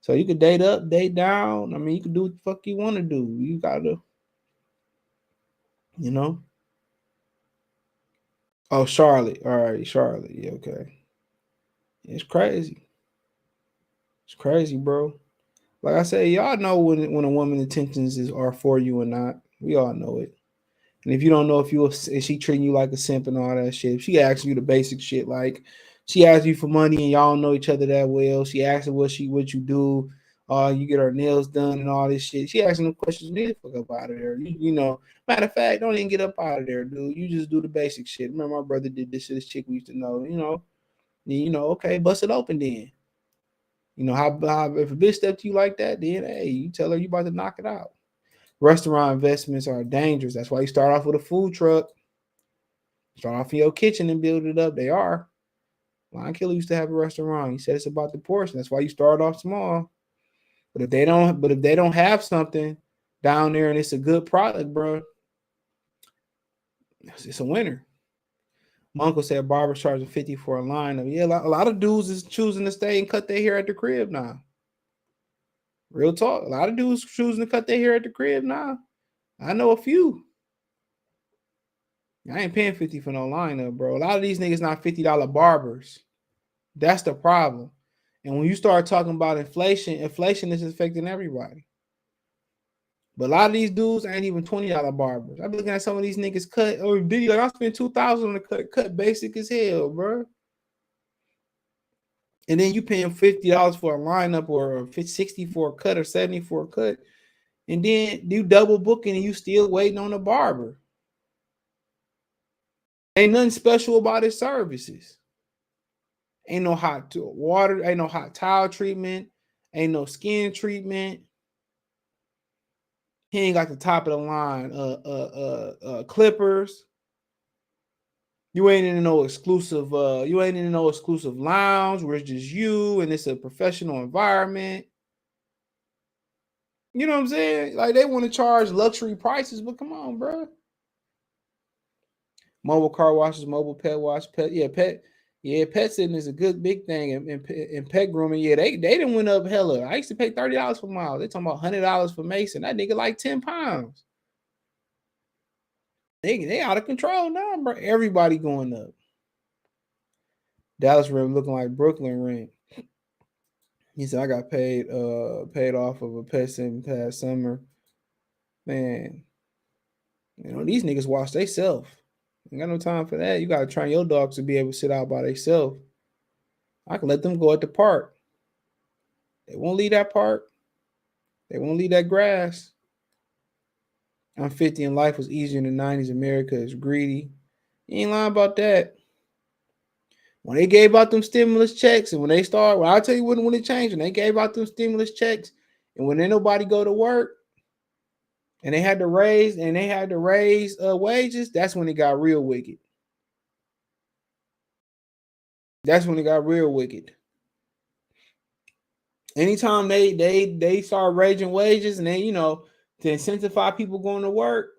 Speaker 1: So you could date up, date down. I mean, you can do what the fuck you want to do. You gotta, you know. Oh, Charlotte. All right, Charlotte. Yeah, okay. It's crazy. It's crazy, bro. Like I said, y'all know when a woman's intentions are for you or not. We all know it. And if you don't know if she treating you like a simp and all that shit, if she asks you the basic shit, like she asks you for money and y'all don't know each other that well, she asks what you do. You get our nails done and all this shit. She asking them questions. You need to fuck up out of there. You know, matter of fact, don't even get up out of there, dude. You just do the basic shit. Remember, my brother did this to this chick we used to know. Okay, bust it open then. You know, how if a bitch step to you like that, then hey, you tell her you about to knock it out. Restaurant investments are dangerous. That's why you start off with a food truck. Start off in your kitchen and build it up. They are. Lion Killer used to have a restaurant. He said it's about the portion. That's why you start off small. But if they don't have something down there and it's a good product, bro, it's a winner. My uncle said barbers charging $50 for a lineup. Yeah, a lot of dudes is choosing to stay and cut their hair at the crib now. Real talk. A lot of dudes choosing to cut their hair at the crib now. I know a few. I ain't paying $50 for no lineup, bro. A lot of these niggas not $50 barbers. That's the problem. And when you start talking about inflation is affecting everybody. But a lot of these dudes ain't even $20 barbers. I be looking at some of these niggas cut, or Diddy, like I spent $2,000 on the cut basic as hell, bro. And then you paying $50 for a lineup or $60 for a cut or $70 for a cut. And then you double booking and you still waiting on a barber. Ain't nothing special about his services. Ain't no hot water, ain't no hot towel treatment, ain't no skin treatment. He ain't got the top of the line clippers. You ain't in no exclusive lounge where it's just you and it's a professional environment. You know what I'm saying? Like they want to charge luxury prices, but come on, bro. Mobile car washes, mobile pet wash, pet sitting is a good big thing, and pet grooming. Yeah, they didn't went up hella. I used to pay $30 for miles. They talking about $100 for Mason. That nigga like 10 pounds. They out of control now, bro. Everybody going up. Dallas rent looking like Brooklyn rent. He said I got paid off of a pet sim past summer. Man, you know these niggas watch they self. Ain't got no time for that. You gotta train your dogs to be able to sit out by themselves. I can let them go at the park. They won't leave that park. They won't leave that grass. I'm 50 and life was easier in the 90s. America is greedy. You ain't lying about that. When they gave out them stimulus checks and when I'll tell you when it changed, when they gave out them stimulus checks and when ain't nobody go to work and they had to raise wages, that's when it got real wicked. That's when it got real wicked. Anytime they start raising wages and they, to incentivize people going to work,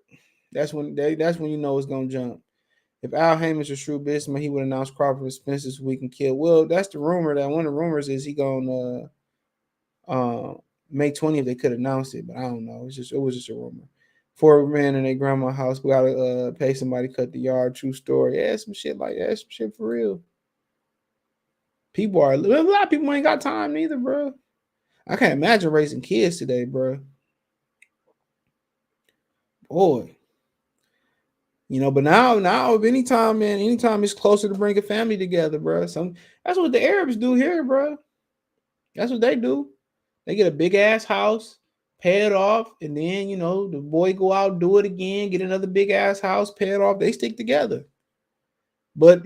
Speaker 1: that's when you know it's gonna jump. If Al Heyman's a shrewd businessman, he would announce Crawford expenses so we can kill. Well, that's the rumor. That one of the rumors is he gonna May 20th they could announce it, but I don't know. It was just a rumor. 4 men in their grandma's house. We gotta pay somebody to cut the yard. True story. Yeah, some shit like that. Some shit for real. A lot of people ain't got time neither, bro. I can't imagine raising kids today, bro. Boy. But now anytime it's closer to bring a family together, bro. That's what the Arabs do here, bro. That's what they do. They get a big ass house, pay it off, and then the boy go out, do it again, get another big ass house, pay it off. They stick together. But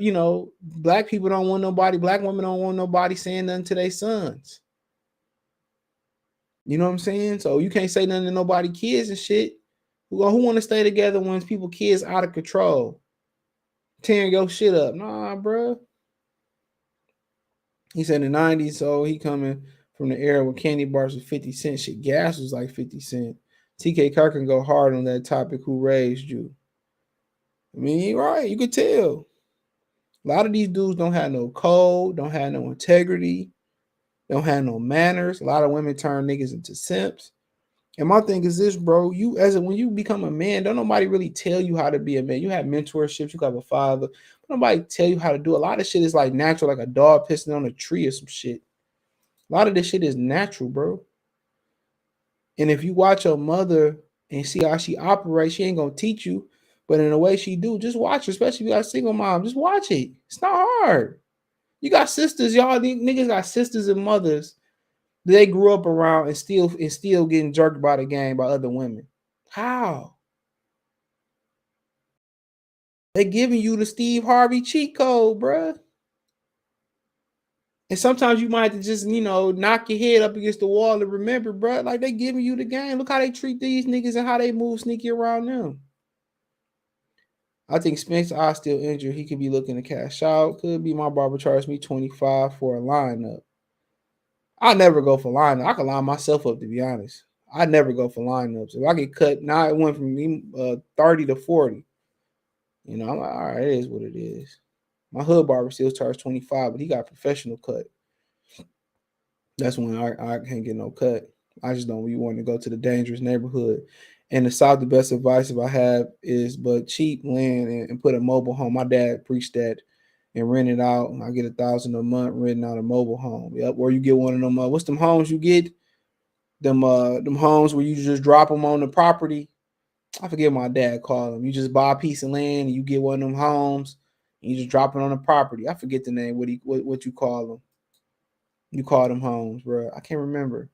Speaker 1: black people don't want nobody, black women don't want nobody saying nothing to their sons. You know what I'm saying? So you can't say nothing to nobody kids and shit. Who want to stay together when people kids out of control? Tearing your shit up. Nah, bro. He said in the 90s, so he coming from the era where candy bars was 50 cents. Shit, gas was like 50 cents. TK Kirk can go hard on that topic. Who raised you? I mean, right. You could tell. A lot of these dudes don't have no code, don't have no integrity, don't have no manners. A lot of women turn niggas into simps. And my thing is this, bro. When you become a man, don't nobody really tell you how to be a man. You have mentorships, you have a father, but nobody tell you how to do. A lot of shit is like natural, like a dog pissing on a tree or some shit. A lot of this shit is natural, bro. And if you watch your mother and see how she operates, she ain't gonna teach you. But in the way she do, just watch her, especially if you got a single mom. Just watch it. It's not hard. You got sisters, y'all. These niggas got sisters and mothers They grew up around and still getting jerked by the game by other women. How? They giving you the Steve Harvey cheat code, bruh. And sometimes you might have to just, knock your head up against the wall and remember, bruh, like they giving you the game. Look how they treat these niggas and how they move sneaky around them. I think Spence I still injured. He could be looking to cash out. Could be my barber charged me $25 for a lineup. I never go for lineup. I can line myself up, to be honest. I never go for lineups. If I get cut, now it went from 30 to 40. I'm like, all right, it is what it is. My hood barber still charged 25, but he got professional cut. That's when I can't get no cut. I just don't really want to go to the dangerous neighborhood. And the South, the best advice if I have is but cheap land and put a mobile home. My dad preached that and rent it out. I get $1,000 a month renting out a mobile home. Yep, or you get one of them. What's them homes you get? Them homes where you just drop them on the property. I forget what my dad called them. You just buy a piece of land and you get one of them homes and you just drop it on the property. I forget the name. What you call them? You call them homes, bro. I can't remember.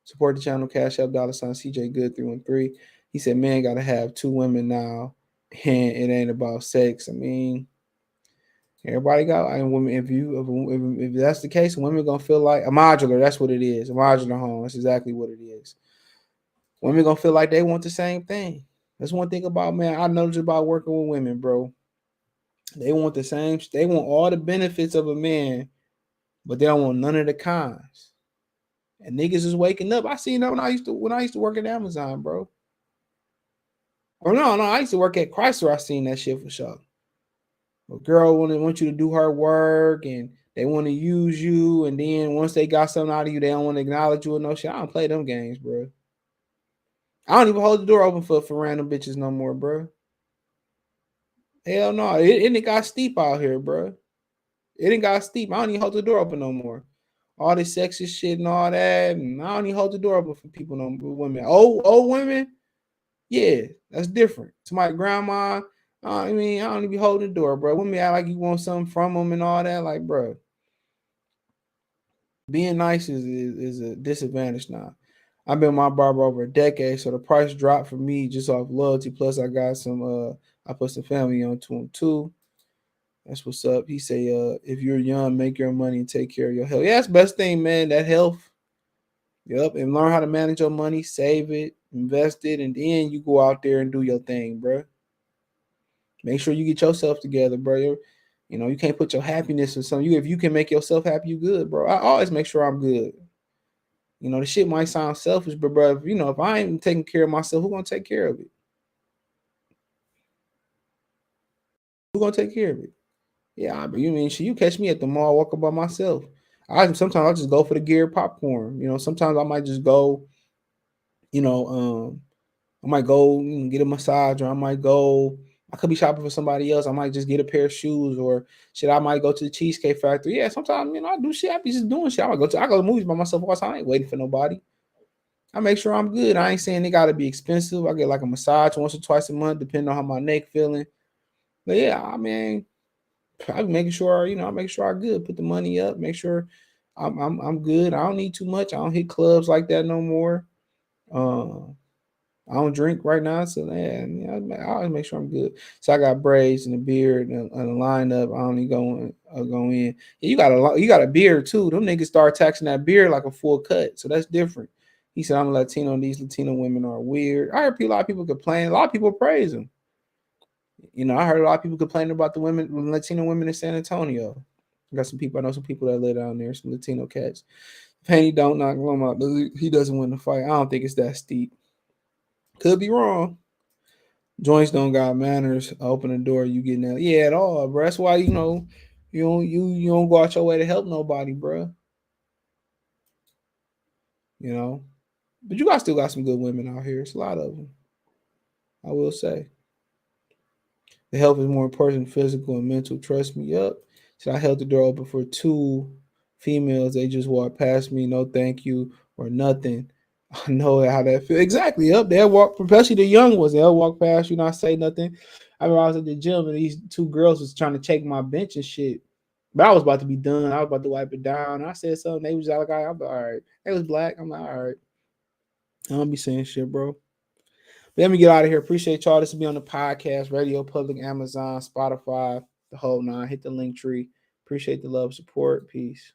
Speaker 1: Support the channel. Cash App $ CJ Good 313. He said, "Man, gotta have 2 women now, and it ain't about sex." I mean, everybody got women. If that's the case, women gonna feel like a modular. That's what it is. A modular home. That's exactly what it is. Women gonna feel like they want the same thing. That's one thing about, man, I noticed about working with women, bro. They want the same. They want all the benefits of a man, but they don't want none of the cons. And niggas is waking up. I seen that when I used to work at Amazon, bro. Or no, I used to work at Chrysler. I seen that shit for sure. A girl want you to do her work and they want to use you, and then once they got something out of you, they don't want to acknowledge you or no shit. I don't play them games, bro. I don't even hold the door open for random bitches no more, bro. Hell no. It got steep out here, bro. It ain't got steep. I don't even hold the door open no more. All this sexist shit and all that. And I don't even hold the door open for people, no women. Old women, yeah, that's different. To my grandma, I don't even be holding the door, bro. Women act like you want something from them and all that. Like, bro, being nice is a disadvantage now. I've been my barber over a decade, so the price dropped for me just off loyalty. Plus, I got some. I put some family onto him too. That's what's up. He say, if you're young, make your money and take care of your health. Yeah, that's the best thing, man. That health. Yep, and learn how to manage your money, save it, invest it, and then you go out there and do your thing, bro. Make sure you get yourself together, bro. You can't put your happiness in something. If you can make yourself happy, you good, bro. I always make sure I'm good. The shit might sound selfish, but bro, if I ain't taking care of myself, who gonna take care of it? Who gonna take care of it? Yeah, but you catch me at the mall walking by myself. Sometimes I'll just go for the gear popcorn. Sometimes I might just go, I might go get a massage, or I could be shopping for somebody else. I might just get a pair of shoes, or shit, I might go to the Cheesecake Factory. Yeah, sometimes, I do shit. I be just doing shit. I go to the movies by myself all the time. I ain't waiting for nobody. I make sure I'm good. I ain't saying they gotta be expensive. I get like a massage once or twice a month, depending on how my neck feeling. But yeah, I be making sure, I make sure I'm good. Put the money up, make sure I'm good. I don't need too much. I don't hit clubs like that no more. I don't drink right now, so I always make sure I'm good. So I got braids and a beard and a lineup. I only go in. Yeah, you got a beard too. Them niggas start taxing that beard like a full cut, so that's different. He said, "I'm a Latino, and these Latino women are weird." I heard a lot of people complain. A lot of people praise them. I heard a lot of people complaining about the Latino women in San Antonio. I got some people. I know some people that live down there. Some Latino cats. If Haney don't knock him out, he doesn't win the fight. I don't think it's that steep. Could be wrong. Joints don't got manners. Open the door, you getting that? Yeah, at all, bro. That's why you don't go out your way to help nobody, bro. But you guys still got some good women out here. It's a lot of them. I will say. The health is more important than physical and mental. Trust me. Up. So I held the door open for 2 females. They just walked past me. No, thank you or nothing. I know how that feels. Exactly. Up. They'll walk, especially the young ones. They'll walk past you, not say nothing. I remember I was at the gym and these 2 girls was trying to take my bench and shit. But I was about to be done. I was about to wipe it down. I said something. They was like, I'm like, all right. They was black. I'm like, all right. I don't be saying shit, bro. But let me get out of here. Appreciate y'all. This will be on the podcast, Radio Public, Amazon, Spotify, the whole nine. Hit the link tree. Appreciate the love, support. Peace.